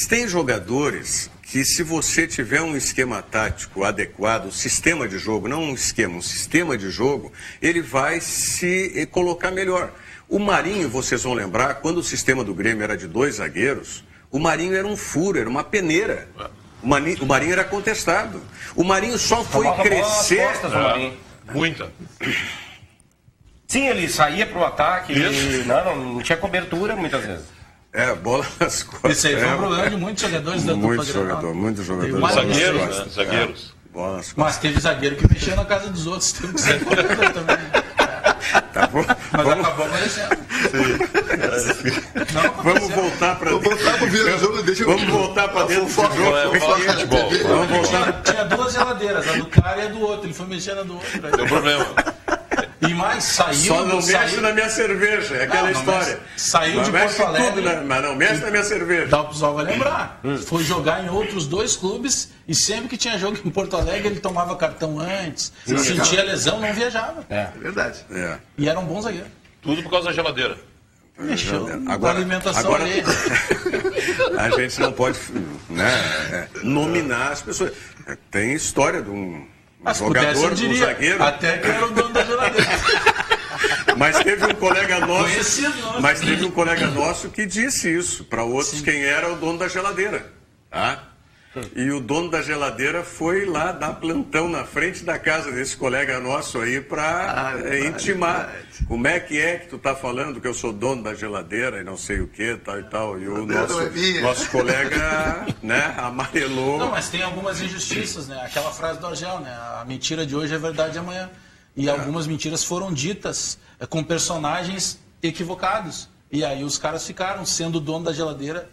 Tem jogadores que, se você tiver um esquema tático adequado, um sistema de jogo, não um esquema, um sistema de jogo, ele vai se colocar melhor. O Marinho, vocês vão lembrar, quando o sistema do Grêmio era de 2 zagueiros, o Marinho era um furo, era uma peneira. O Marinho era contestado. O Marinho só foi crescer... Muita. Sim, ele saía para o ataque e não tinha cobertura muitas vezes. Bola nas costas. Isso aí foi um problema de muitos jogadores da dupla Grenal. Muitos jogadores. Zagueiros. Bola nas costas. Mas teve zagueiro que mexia na casa dos outros. Teve que ser cobertor também. Tá bom. Mas acabou aparecendo. Vamos voltar para dentro. Vamos voltar para dentro do jogo. Vamos voltar. Tinha 2 geladeiras, a do cara e a do outro. Ele foi mexendo na do outro. Deu problema. E mais, saiu... Só não mexe na minha cerveja, é aquela história. Saiu de Porto Alegre... Mas não mexe na minha cerveja. Então o pessoal vai lembrar. Foi jogar em outros 2 clubes e sempre que tinha jogo em Porto Alegre ele tomava cartão antes. Sentia lesão, não viajava. É verdade. E era um bom zagueiro. Tudo por causa da geladeira. Mexeu com a alimentação dele. A gente não pode nominar as pessoas. Tem história de um... jogador, um zagueiro. Até que era o dono da geladeira. Mas teve um colega nosso que disse isso para outros. Sim. Quem era o dono da geladeira. Tá? E o dono da geladeira foi lá dar plantão na frente da casa desse colega nosso aí para intimar. Como é que tu tá falando que eu sou dono da geladeira e não sei o que, tal e tal. E o nosso colega, amarelou. Não, mas tem algumas injustiças, né? Aquela frase do Argel, né? A mentira de hoje é verdade amanhã. E algumas mentiras foram ditas com personagens equivocados. E aí os caras ficaram sendo dono da geladeira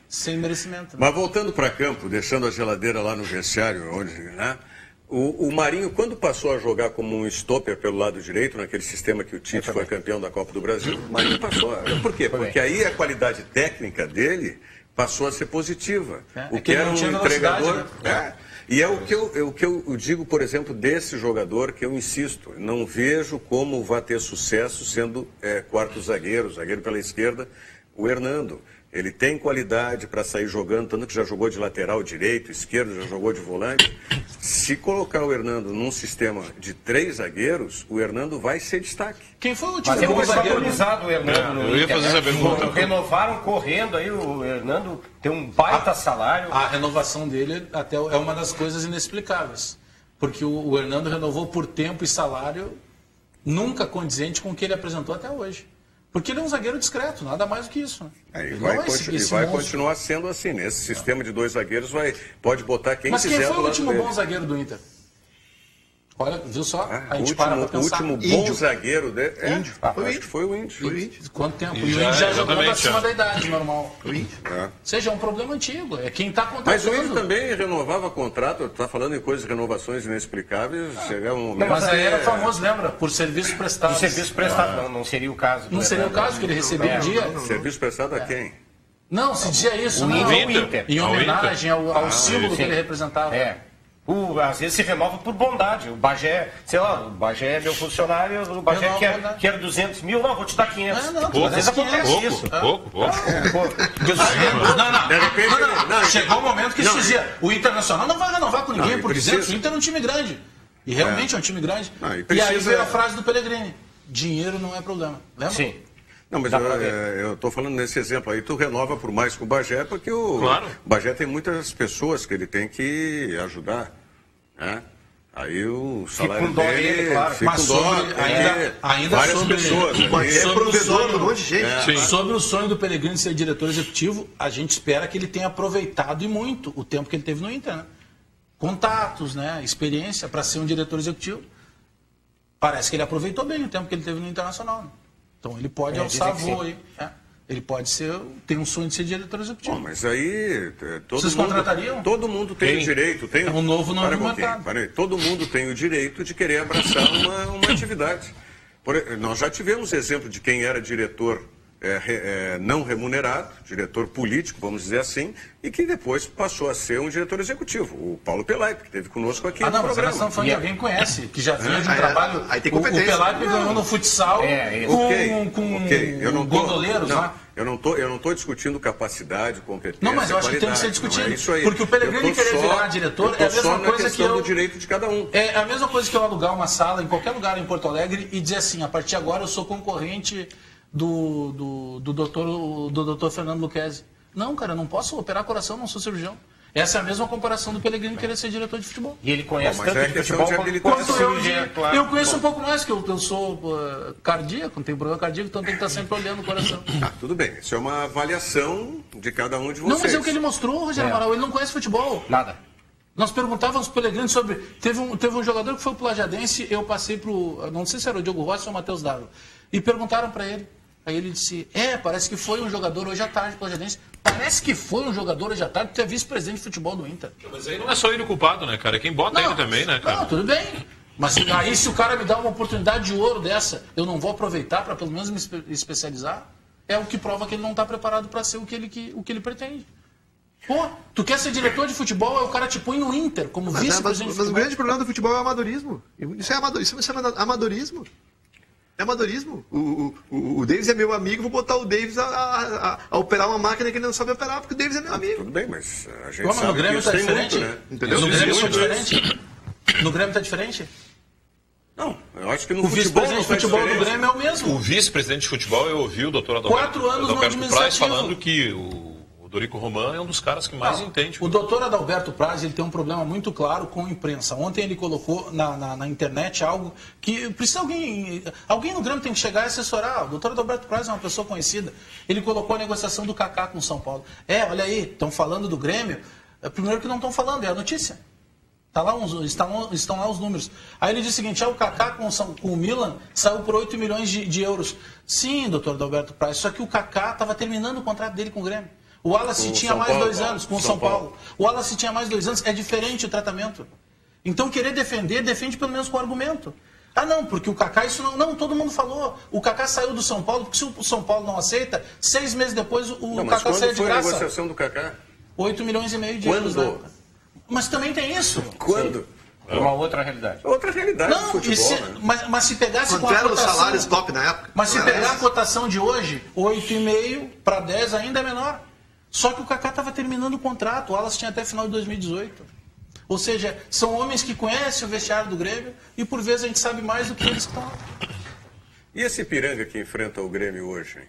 sem merecimento. Né? Mas voltando para campo, deixando a geladeira lá no vestiário, onde, o Marinho, quando passou a jogar como um stopper pelo lado direito, naquele sistema que o Tite foi campeão da Copa do Brasil, o Marinho passou. Por quê? Porque aí a qualidade técnica dele passou a ser positiva. O que era um entregador... E é o que eu digo, por exemplo, desse jogador, que eu insisto, não vejo como vai ter sucesso sendo quarto zagueiro pela esquerda, o Hernando. Ele tem qualidade para sair jogando, tanto que já jogou de lateral direito, esquerdo, já jogou de volante. Se colocar o Hernando num sistema de 3 zagueiros, o Hernando vai ser destaque. Quem foi o último bom zagueiro? O Hernando eu ia fazer essa pergunta. Renovaram correndo aí, o Hernando tem um baita salário. A renovação dele até é uma das coisas inexplicáveis. Porque o Hernando renovou por tempo e salário nunca condizente com o que ele apresentou até hoje. Porque ele é um zagueiro discreto, nada mais do que isso. E vai continuar sendo assim. Nesse sistema de 2 zagueiros, pode botar quem quiser. Mas quem foi o último bom zagueiro do Inter? Olha, viu só? A gente para pra pensar. O último bom zagueiro dele... Índio. Acho que foi o Índio. Quanto tempo? E o Índio já jogou acima da idade normal. O Índio. Ou seja, é um problema antigo. É quem está contratando. Mas o Índio também renovava contrato. Está falando em coisas de renovações inexplicáveis. Chegar um momento... Mas aí era famoso, lembra? Por serviço prestado. Por serviço prestado, não seria o caso. Não seria o caso que ele recebia um dia. Serviço prestado a quem? Não, se dizia isso. O Inter. Em homenagem ao símbolo que ele representava. Às vezes se renova por bondade. O Bagé, o Bagé é meu funcionário, o Bagé quer 200 mil, não, vou te dar 500. Às vezes acontece isso. Pouco. Não. Chegou o momento que se dizia, o Internacional não vai renovar com ninguém por 200, o Inter é um time grande. E realmente é um time grande. E aí veio a frase do Pellegrini, dinheiro não é problema. Lembra? Sim. Não, mas eu estou falando nesse exemplo aí, tu renova por mais com o Bagé, porque o Bagé tem muitas pessoas que ele tem que ajudar, né? Aí o salário dele fica com dó, ainda várias sobre, pessoas. É provedor de um monte de gente. Sobre o sonho do Pellegrini ser diretor executivo, a gente espera que ele tenha aproveitado e muito o tempo que ele teve no Inter, né? contatos, né, experiência para ser um diretor executivo. Parece que ele aproveitou bem o tempo que ele teve no Internacional. Né? Então ele pode alçar voo aí. Ele pode tem um sonho de ser diretor executivo. Bom, mas aí vocês contratariam? Todo mundo tem o direito. É um novo nome do mercado. Todo mundo tem o direito de querer abraçar uma atividade. Nós já tivemos exemplo de quem era diretor não remunerado, diretor político, vamos dizer assim, e que depois passou a ser um diretor executivo. O Paulo Pelaipe, que esteve conosco aqui no programa. Mas nós estamos falando de alguém que conhece, que já vinha de um trabalho... Aí tem competência. O Pelaipe ganhou no futsal com gondoleiros lá. Eu não estou discutindo capacidade, competência. Não, mas eu acho que tem que ser discutido. Isso aí. Porque o Pellegrini querer virar diretor é a mesma coisa que do direito de cada um. É a mesma coisa que eu alugar uma sala em qualquer lugar em Porto Alegre e dizer assim, a partir de agora eu sou concorrente do doutor Fernando Lucchesi. Não, cara, eu não posso operar coração, não sou cirurgião. Essa é a mesma comparação do Pellegrini querer ser diretor de futebol. E ele conhece tanto de futebol quanto eu conheço um pouco mais, que eu sou cardíaco, tenho problema cardíaco, então tem que estar sempre olhando o coração. Tudo bem, isso é uma avaliação de cada um de vocês. Não, mas é o que ele mostrou, Rogério Amaral, ele não conhece futebol. Nada. Nós perguntávamos pro Pellegrini sobre... Teve um jogador que foi pro Lajadense, eu passei pro... Não sei se era o Diogo Rossi ou o Matheus Dávila. E perguntaram para ele. Aí ele disse, parece que foi um jogador hoje à tarde pro Lajadense. Parece que foi um jogador hoje à tarde, tu é vice-presidente de futebol do Inter. Mas aí não é só ele o culpado, né, cara? Quem bota ele também, né, cara? Não, tudo bem. Mas aí se o cara me dá uma oportunidade de ouro dessa, eu não vou aproveitar para pelo menos me especializar? É o que prova que ele não está preparado para ser o que ele pretende. Pô, tu quer ser diretor de futebol, aí o cara te põe no Inter como vice-presidente de futebol. Mas o grande problema do futebol é o amadorismo. Isso é amadorismo. É amadorismo. O Davis é meu amigo, vou botar o Davis a operar uma máquina que ele não sabe operar, porque o Davis é meu amigo. Tudo bem, mas a gente sabe no Grêmio que isso tá tem diferente? muito, né? Entendeu? No Grêmio tá diferente? No Grêmio tá diferente? Não, eu acho que no o vice-presidente de futebol do Grêmio é o mesmo. O vice-presidente de futebol, eu ouvi o doutor Adalberto Praz falando que o Dorico Roman é um dos caras que mais entende. O doutor Adalberto Praz ele tem um problema muito claro com a imprensa. Ontem ele colocou na internet algo que precisa alguém no Grêmio tem que chegar e assessorar. O doutor Adalberto Praz é uma pessoa conhecida. Ele colocou a negociação do Kaká com o São Paulo. Olha aí, estão falando do Grêmio. Primeiro que não estão falando, é a notícia. Estão lá os números. Aí ele diz o seguinte, o Kaká com o Milan saiu por 8 milhões de euros. Sim, doutor Adalberto Praz, só que o Kaká estava terminando o contrato dele com o Grêmio. O Wallace tinha mais 2 anos com o São Paulo. O Wallace tinha mais 2 anos, é diferente o tratamento. Então, querer defender, defende pelo menos com argumento. Não, porque o Kaká, isso não... Não, todo mundo falou. O Kaká saiu do São Paulo, porque se o São Paulo não aceita, 6 meses depois o Kaká saiu de graça. Quando foi a negociação do Kaká? 8 milhões e meio de euros. Quando? Mas também tem isso. Quando? É uma outra realidade. Outra realidade do futebol, né? Mas se pegasse com a cotação... os salários top na época. Mas se pegar a cotação de hoje, 8,5 para 10 ainda é menor. Só que o Kaká estava terminando o contrato, o Wallace tinha até final de 2018. Ou seja, são homens que conhecem o vestiário do Grêmio e por vezes a gente sabe mais do que eles que estão lá. E esse Ipiranga que enfrenta o Grêmio hoje, hein?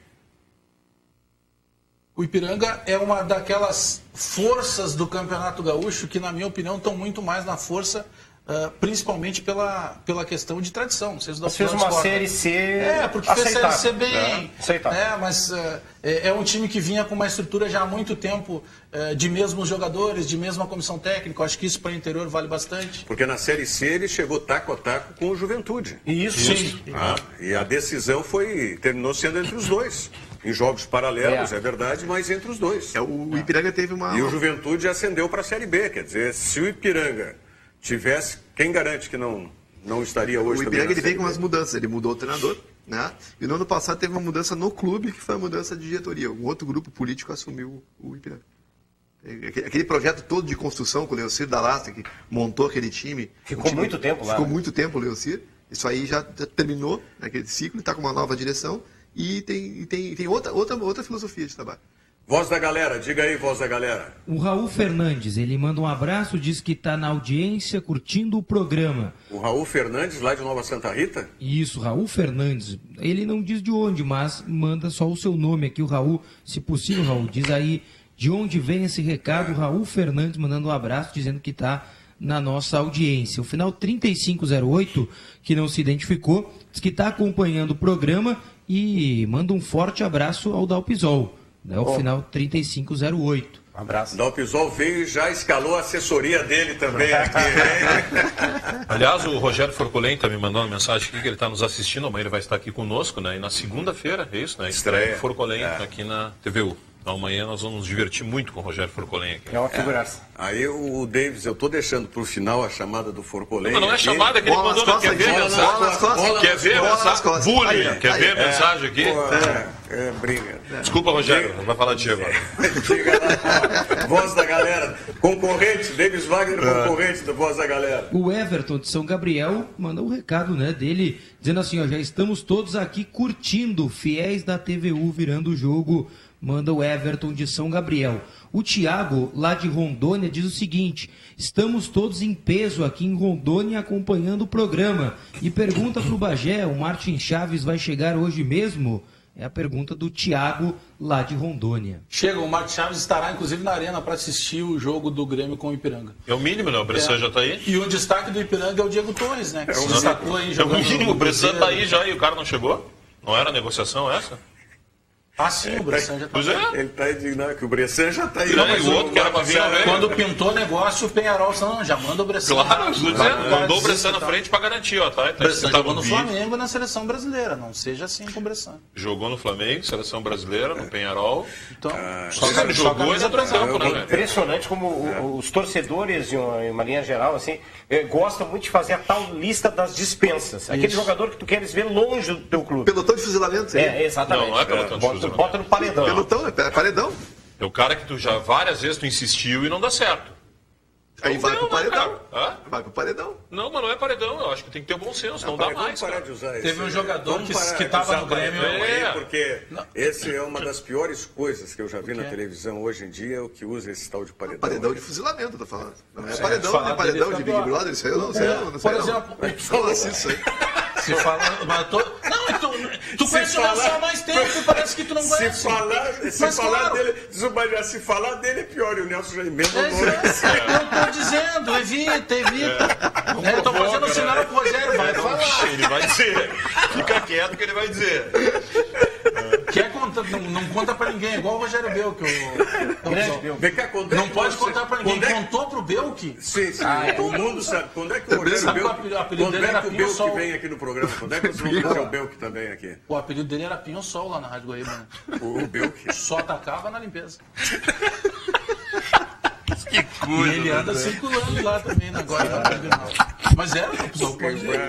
O Ipiranga é uma daquelas forças do Campeonato Gaúcho que, na minha opinião, estão muito mais na força, principalmente pela questão de tradição. Não sei se fez uma Série C porque fez Série C bem. Aceitável. Mas é um time que vinha com uma estrutura já há muito tempo de mesmos jogadores, de mesma comissão técnica. Eu acho que isso para o interior vale bastante. Porque na Série C ele chegou taco a taco com o Juventude. Isso. Sim. E a decisão terminou sendo entre os dois. Em jogos paralelos, é verdade, mas entre os dois. O Ipiranga teve uma... E o Juventude ascendeu para a Série B. Quer dizer, se o Ipiranga tivesse... Quem garante que não estaria hoje? O Ipiranga ele veio com umas mudanças. Ele mudou o treinador, né? E no ano passado teve uma mudança no clube, que foi a mudança de diretoria. Um outro grupo político assumiu o Ipiranga. Aquele projeto todo de construção com o Leocir Dallastra, que montou aquele time... Ficou muito tempo lá. Ficou muito tempo o Leocir. Isso aí já terminou, aquele ciclo, está com uma nova direção. E tem outra filosofia de trabalho. Voz da galera, diga aí, voz da galera. O Raul Fernandes, ele manda um abraço, diz que está na audiência, curtindo o programa. O Raul Fernandes, lá de Nova Santa Rita? Isso, Raul Fernandes. Ele não diz de onde, mas manda só o seu nome aqui, o Raul. Se possível, Raul, diz aí de onde vem esse recado. O Raul Fernandes mandando um abraço, dizendo que está na nossa audiência. O final 3508, que não se identificou, diz que está acompanhando o programa e manda um forte abraço ao Dalpisol. né, o final 3508. Um abraço. Dalpisol veio e já escalou a assessoria dele também aqui. Aliás, o Rogério Forcolen está me mandando uma mensagem aqui que ele está nos assistindo, amanhã ele vai estar aqui conosco, né? E na segunda-feira, é isso, né? Estreia do Forcolen aqui na TVU. Então amanhã nós vamos nos divertir muito com o Rogério Forcolen aqui. É uma figuraça. Aí o Davis, eu tô deixando pro final a chamada do Forcolen. Mas não é chamada que ele mandou, quer ver a mensagem? Quer ver a mensagem? Bullying, quer ver a mensagem aqui? Briga. Desculpa, Rogério, não vai falar de ti agora. Diga lá, Voz da Galera. Concorrente, Davis Wagner, concorrente da Voz da Galera. O Everton de São Gabriel mandou um recado, né, dele, dizendo assim, ó, já estamos todos aqui curtindo, fiéis da TVU virando o jogo, manda o Everton de São Gabriel. O Tiago, lá de Rondônia, diz o seguinte, estamos todos em peso aqui em Rondônia acompanhando o programa, e pergunta pro Bagé, o Martin Chaves vai chegar hoje mesmo? É a pergunta do Tiago, lá de Rondônia. Chega, o Marcos Chaves estará, inclusive, na arena para assistir o jogo do Grêmio com o Ipiranga. É o mínimo, né? O Bressan já está aí. E o destaque do Ipiranga é o Diego Torres, né? Que se destacou aí jogando. É o mínimo, o Bressan está aí já e o cara não chegou? Não era negociação essa? Ah, sim, o Bressan já está aí. Ele está indignado que o Bressan já está aí. Não, e o outro que era para vir também. Quando pintou negócio, o Penharol não, já manda o Bressan. Claro, mandou o Bressan na frente para garantir, ó, tá? O Bressan jogou no Flamengo e na seleção brasileira, não seja assim com o Bressan. Jogou no Flamengo, seleção brasileira, no Penharol. Então, só que ele jogou exatamente, né? É impressionante como os torcedores, em uma linha geral, assim, gostam muito de fazer a tal lista das dispensas. Aquele jogador que tu queres ver longe do teu clube. Pelotão de fuzilamento. Exatamente. Não é pelotão de fuzilamento. Bota no paredão. Pelotão, é paredão. É o cara que tu já várias vezes tu insistiu e não dá certo. Aí então, vai pro paredão. Vai pro paredão. Não, mas não é paredão. Eu acho que tem que ter bom senso. Não dá mais. Teve um jogador que estava no Grêmio. Porque esse é uma das piores coisas que eu já vi na televisão hoje em dia, o que usa esse tal de paredão. Paredão de fuzilamento, tô falando. Não é paredão, nem paredão de Big Brother. Isso aí eu não sei. Por exemplo, fala assim isso aí. Se fala. Tu conhece o Nelson há mais tempo, parece que tu não conhece. Se falar dele é pior, e o Nelson já emenda o nome. Eu tô dizendo, evita. Eu tô fazendo o sinal pro Rogério, vai falar. Ele vai dizer. Fica quieto que ele vai dizer. Quer contar, não conta pra ninguém, igual o Rogério Belk. Não pode contar pra ninguém. Contou pro Belk? Sim. O mundo sabe. Quando é que o Belk vem aqui no programa? Quando é que vocês vão conhecer o Belk também aqui? O apelido dele era Pinho Sol lá na Rádio Guaíba, né? O Belk? Só atacava na limpeza. Que coisa. E ele anda circulando lá também, agora na regional. Mas era o pessoal pode ver.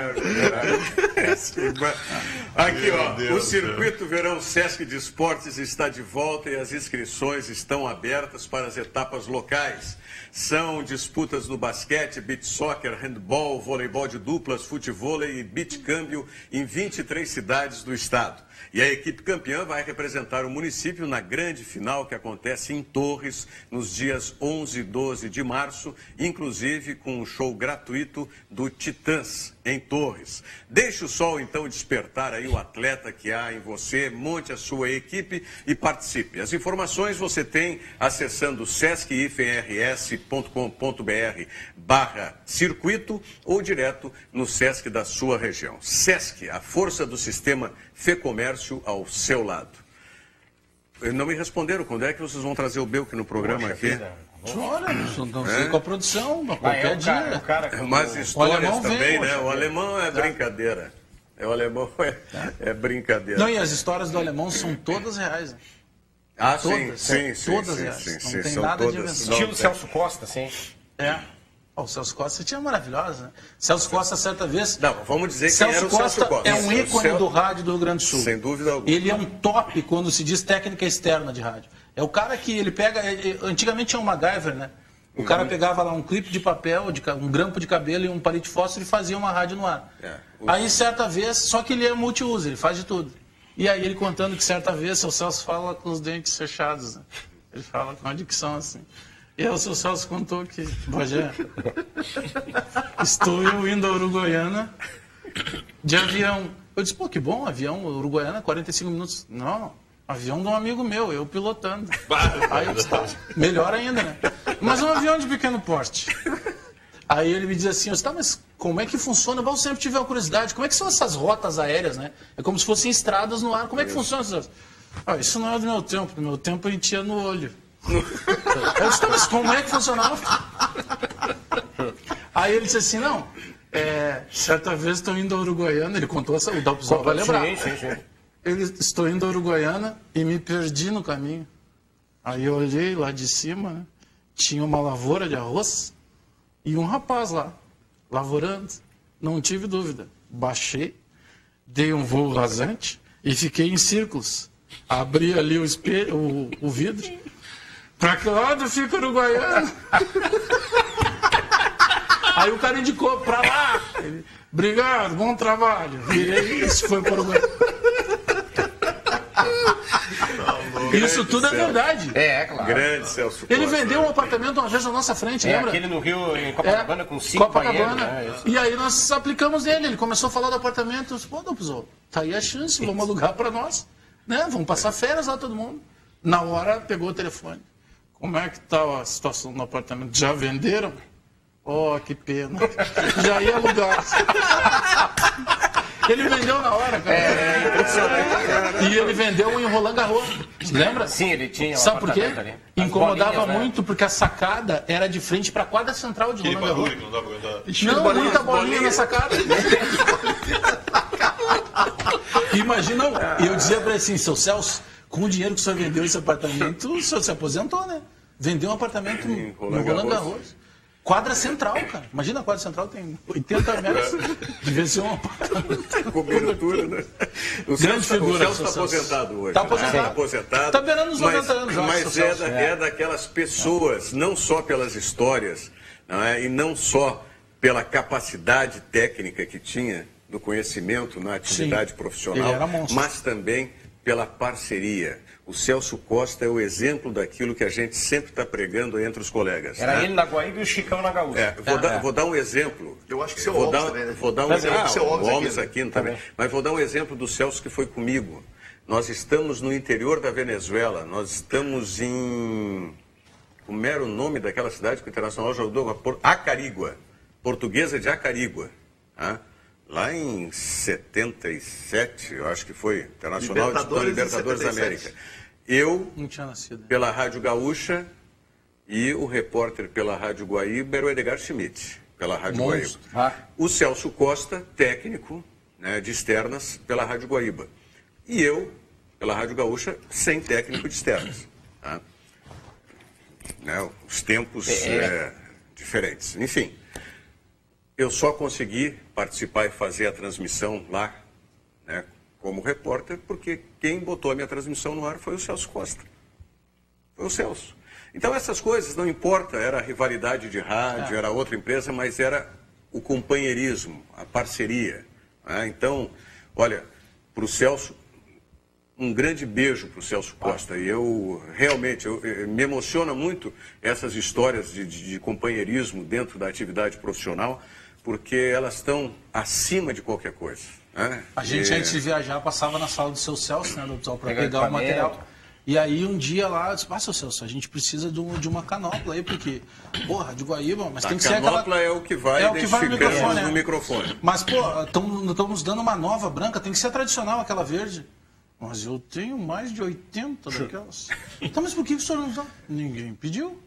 Aqui, ó, o Circuito Verão Sesc de Esportes está de volta e as inscrições estão abertas para as etapas locais. São disputas no basquete, beach soccer, handball, voleibol de duplas, futevôlei e beach câmbio em 23 cidades do estado. E a equipe campeã vai representar o município na grande final que acontece em Torres nos dias 11 e 12 de março, inclusive com um show gratuito do Titãs em Torres. Deixe o sol então despertar aí o atleta que há em você, monte a sua equipe e participe. As informações você tem acessando sesc-rs.com.br/circuito ou direto no Sesc da sua região. Sesc, a força do sistema Fê Comércio ao seu lado. Não me responderam quando é que vocês vão trazer o Belk no programa aqui. Olha, não sei com a produção, qualquer dia. Mas histórias também, né? O alemão é brincadeira. O alemão é brincadeira. Não, e as histórias do alemão são todas reais. Né? Ah, todas, sim. Todas reais. Não tem nada de invenção. Estilo Celso Costa, sim. O Celso Costa tinha maravilhosa, né? Celso Costa, certa vez... Não, vamos dizer que era o Celso Costa. É um ícone do rádio do Rio Grande do Sul. Sem dúvida alguma. Ele é um top quando se diz técnica externa de rádio. É o cara que ele pega... Antigamente tinha um MacGyver, né? O cara pegava lá um clipe de papel, um grampo de cabelo e um palito de fósforo e fazia uma rádio no ar. Aí, certa vez, só que ele é multiuso, ele faz de tudo. E aí ele contando que certa vez o Celso fala com os dentes fechados, né? Ele fala com a dicção assim. E aí o seu Celso contou que, Bagé, estou eu indo a Uruguaiana de avião. Eu disse, pô, que bom, avião, Uruguaiana, 45 minutos. Não, avião de um amigo meu, eu pilotando. Aí eu disse, tá, melhor ainda, né? Mas um avião de pequeno porte. Aí ele me diz assim, tá, mas como é que funciona? Eu sempre tive uma curiosidade, como é que são essas rotas aéreas, né? É como se fossem estradas no ar, como é que funciona essas... Isso não é do meu tempo. No meu tempo a gente ia no olho. Eu disse, mas como é que funcionava? Aí ele disse assim, não, certa vez estou indo a Uruguaiana, ele contou essa, o Dalpizol vai lembrar. Sim. Estou indo a Uruguaiana e me perdi no caminho. Aí eu olhei lá de cima, né? Tinha uma lavoura de arroz e um rapaz lá, lavorando. Não tive dúvida. Baixei, dei um voo rasante e fiquei em círculos. Abri ali o espelho, o vidro. Pra que lado fica o Uruguaiana? Aí o cara indicou pra lá. Ele, obrigado, bom trabalho. Virei isso, foi para o Uruguaiana. Isso tudo é verdade. Claro. Grande Celso Costa. Ele vendeu um apartamento uma vez na nossa frente, lembra? Aquele no Rio, em Copacabana, com 5 banheiros. E aí nós aplicamos nele. Ele começou a falar do apartamento. Eu disse, pô, Dalpizol, tá aí a chance, vamos alugar para nós. Né? Vamos passar férias lá todo mundo. Na hora, pegou o telefone. Como é que tá a situação do apartamento? Já venderam? Oh, que pena. Já ia alugar. Ele vendeu na hora, cara. E ele vendeu em Roland Garros. Lembra? Sim, ele tinha. Sabe por quê? Incomodava muito, porque a sacada era de frente para a quadra central de Roland Garros. Não, muita bolinha na sacada. Imagina, eu dizia para ele assim, seu Celso, com o dinheiro que o senhor vendeu esse apartamento, o senhor se aposentou, né? Vendeu um apartamento no Roland Garros. Quadra central, cara. Imagina a quadra central, tem 80 metros. Devia ser um apartamento. Cobertura, né? Grande figura. O Celso está aposentado hoje. Está aposentado. Está beirando os 90 anos. Mas é daquelas pessoas, não só pelas histórias, não é? E não só pela capacidade técnica que tinha, do conhecimento na atividade profissional, mas também pela parceria. O Celso Costa é o exemplo daquilo que a gente sempre está pregando entre os colegas. Era ele na Guaíba e o Chicão na Gaúcha. Vou dar um exemplo. Eu acho que seu Holmes também, né? Vou dar um exemplo. O Holmes aqui também. Mas vou dar um exemplo do Celso que foi comigo. Nós estamos no interior da Venezuela. Nós estamos em... Como era o nome daquela cidade que o Internacional jogou? Acarigua. Portuguesa de Acarigua. Lá em 77, eu acho que foi, Internacional de Libertadores da América. Eu, pela Rádio Gaúcha, e o repórter pela Rádio Guaíba era o Edgar Schmidt, pela Rádio Guaíba. O Celso Costa, técnico, né, de externas, pela Rádio Guaíba. E eu, pela Rádio Gaúcha, sem técnico de externas. Né, os tempos diferentes. Enfim. Eu só consegui participar e fazer a transmissão lá, né, como repórter, porque quem botou a minha transmissão no ar foi o Celso Costa. Foi o Celso. Então essas coisas não importa, era a rivalidade de rádio, era outra empresa, mas era o companheirismo, a parceria. Né? Então, olha, para o Celso, um grande beijo para o Celso Costa. E eu realmente, me emociona muito essas histórias de companheirismo dentro da atividade profissional, porque elas estão acima de qualquer coisa. Né? A gente, antes de viajar, passava na sala do seu Celso, né, para pegar o material. E aí, um dia lá, eu disse, seu Celso, a gente precisa de uma canopla aí, porque, porra, de Guaíba, mas tem que ser aquela... A canopla é o que vai no microfone. Mas, pô, estamos dando uma nova branca, tem que ser tradicional aquela verde. Mas eu tenho mais de 80 daquelas. Então, mas por que o senhor não usa? Ninguém pediu.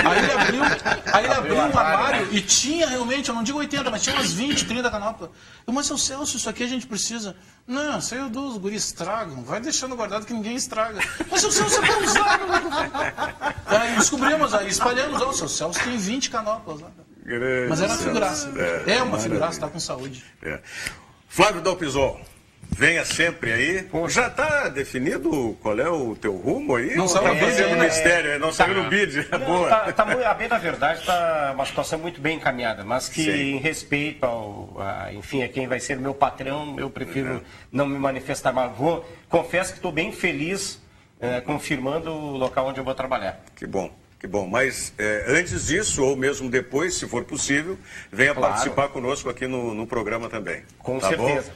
Aí ele abriu um armário e tinha realmente, eu não digo 80, mas tinha umas 20, 30 canoplas. Mas, seu Celso, isso aqui a gente precisa. Não, isso aí os guris estragam. Vai deixando guardado que ninguém estraga. Mas, seu Celso, você quer usar? Aí descobrimos, aí espalhamos. O seu Celso tem 20 canoplas lá. Mas era uma figuraça. É uma figuraça, está com saúde. Flávio Dalpizol. Venha sempre aí. Já está definido qual é o teu rumo aí? Não saiu no bid no mistério, não saiu no bid. A bem, na verdade, está uma situação muito bem encaminhada, mas que em respeito a quem vai ser meu patrão, eu prefiro não me manifestar mais. Confesso que estou bem feliz confirmando o local onde eu vou trabalhar. Que bom. Que bom, mas antes disso, ou mesmo depois, se for possível, venha participar conosco aqui no programa também. Com certeza.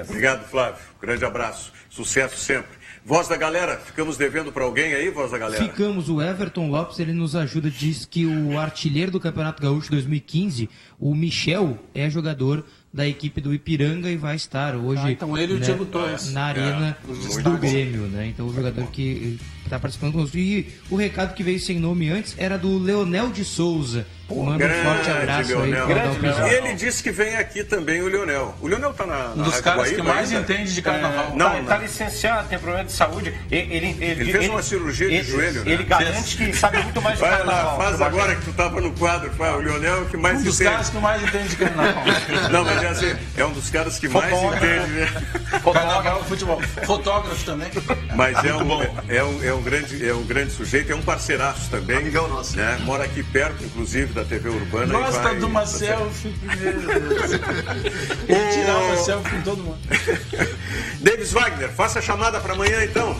Obrigado, Flávio. Grande abraço. Sucesso sempre. Voz da galera, ficamos devendo para alguém aí, Voz da galera? Ficamos. O Everton Lopes, ele nos ajuda, diz que o artilheiro do Campeonato Gaúcho 2015, o Michel, é jogador da equipe do Ipiranga e vai estar hoje então ele e o Diego Torres na arena do Grêmio, né? Então o jogador que está participando conosco. E o recado que veio sem nome antes era do Leonel de Souza. Manda um forte abraço aí para E ele disse que vem aqui também o Leonel. O Leonel está na um dos Rádio caras Guaíba, que mais entende de carnaval. Está licenciado, tem problema de saúde. Ele fez uma cirurgia de joelho, né? Ele garante que sabe muito mais de carnaval. Faz agora que tu estava no quadro, o Leonel que mais entende. Um dos caras que mais entende de carnaval. Não, mas é assim, é um dos caras que mais entende, né? Carnaval, futebol. Fotógrafo também. Mas é um grande sujeito, é um parceiraço também. Amigão nosso. Né? Mora aqui perto, inclusive, da TV Urbana. Gosta de uma selfie primeiro. Ele tirar uma selfie com todo mundo. Davis Wagner, faça a chamada para amanhã, então.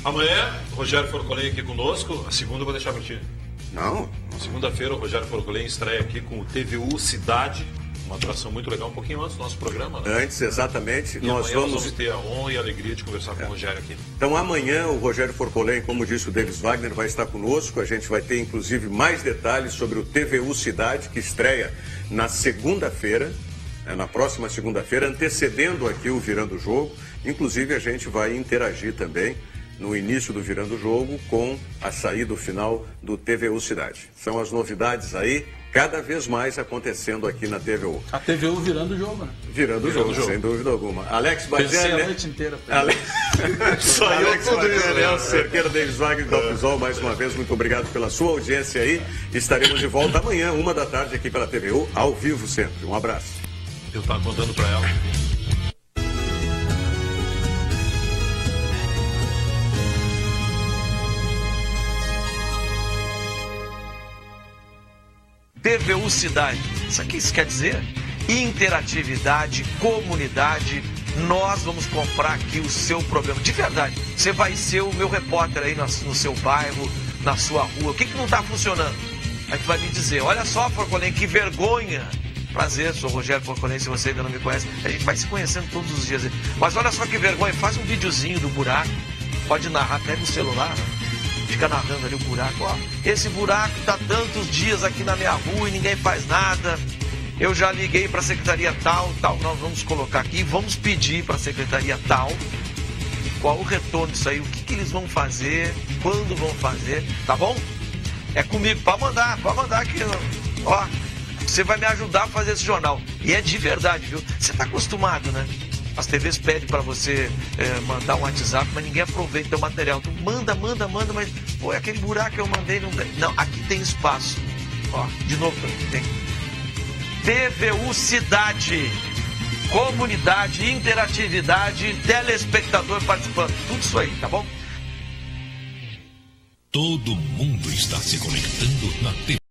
Amanhã, Rogério Forcolém aqui conosco. A segunda eu vou deixar para ti. Não. Segunda-feira, o Rogério Forcolém estreia aqui com o TVU Cidade. Uma atração muito legal, um pouquinho antes do nosso programa, né? Antes, exatamente. E nós vamos ter a honra e a alegria de conversar com o Rogério aqui. Então, amanhã, o Rogério Forcolém, como disse o Davis Wagner, vai estar conosco. A gente vai ter, inclusive, mais detalhes sobre o TVU Cidade, que estreia na segunda-feira, na próxima segunda-feira, antecedendo aqui o Virando o Jogo. Inclusive, a gente vai interagir também no início do Virando o Jogo com a saída final do TVU Cidade. São as novidades aí, cada vez mais acontecendo aqui na TVU. A TVU virando o jogo, né? Virando o jogo, sem dúvida alguma. Alex Bagé, a noite inteira. Só Alex Bagé, Léo Cerqueira, Davis Wagner, Dalpisol, mais uma vez, muito obrigado pela sua audiência aí. Estaremos de volta amanhã, 13h, aqui pela TVU, ao vivo sempre. Um abraço. Eu estava contando para ela. TVU Cidade. Sabe o que isso quer dizer? Interatividade, comunidade. Nós vamos comprar aqui o seu problema. De verdade, você vai ser o meu repórter aí no seu bairro, na sua rua. O que não está funcionando? Aí tu vai me dizer, olha só, Forcolém, que vergonha. Prazer, sou Rogério Forcolém, se você ainda não me conhece. A gente vai se conhecendo todos os dias. Mas olha só que vergonha, faz um videozinho do buraco. Pode narrar, pega o celular, fica narrando ali o buraco. Ó, esse buraco está tantos dias aqui na minha rua e ninguém faz nada. Eu já liguei para a secretaria tal, nós vamos colocar aqui, vamos pedir para a secretaria tal qual o retorno disso aí, o que eles vão fazer, quando vão fazer, tá bom? É comigo, pode mandar aqui, ó, você vai me ajudar a fazer esse jornal. E é de verdade, viu? Você está acostumado, né? As TVs pedem para você mandar um WhatsApp, mas ninguém aproveita o material. Tu manda, mas, pô, é aquele buraco que eu mandei, não, aqui tem espaço. Ó, de novo, tem. TVU Cidade, comunidade, interatividade, telespectador participando, tudo isso aí, tá bom? Todo mundo está se conectando na TV.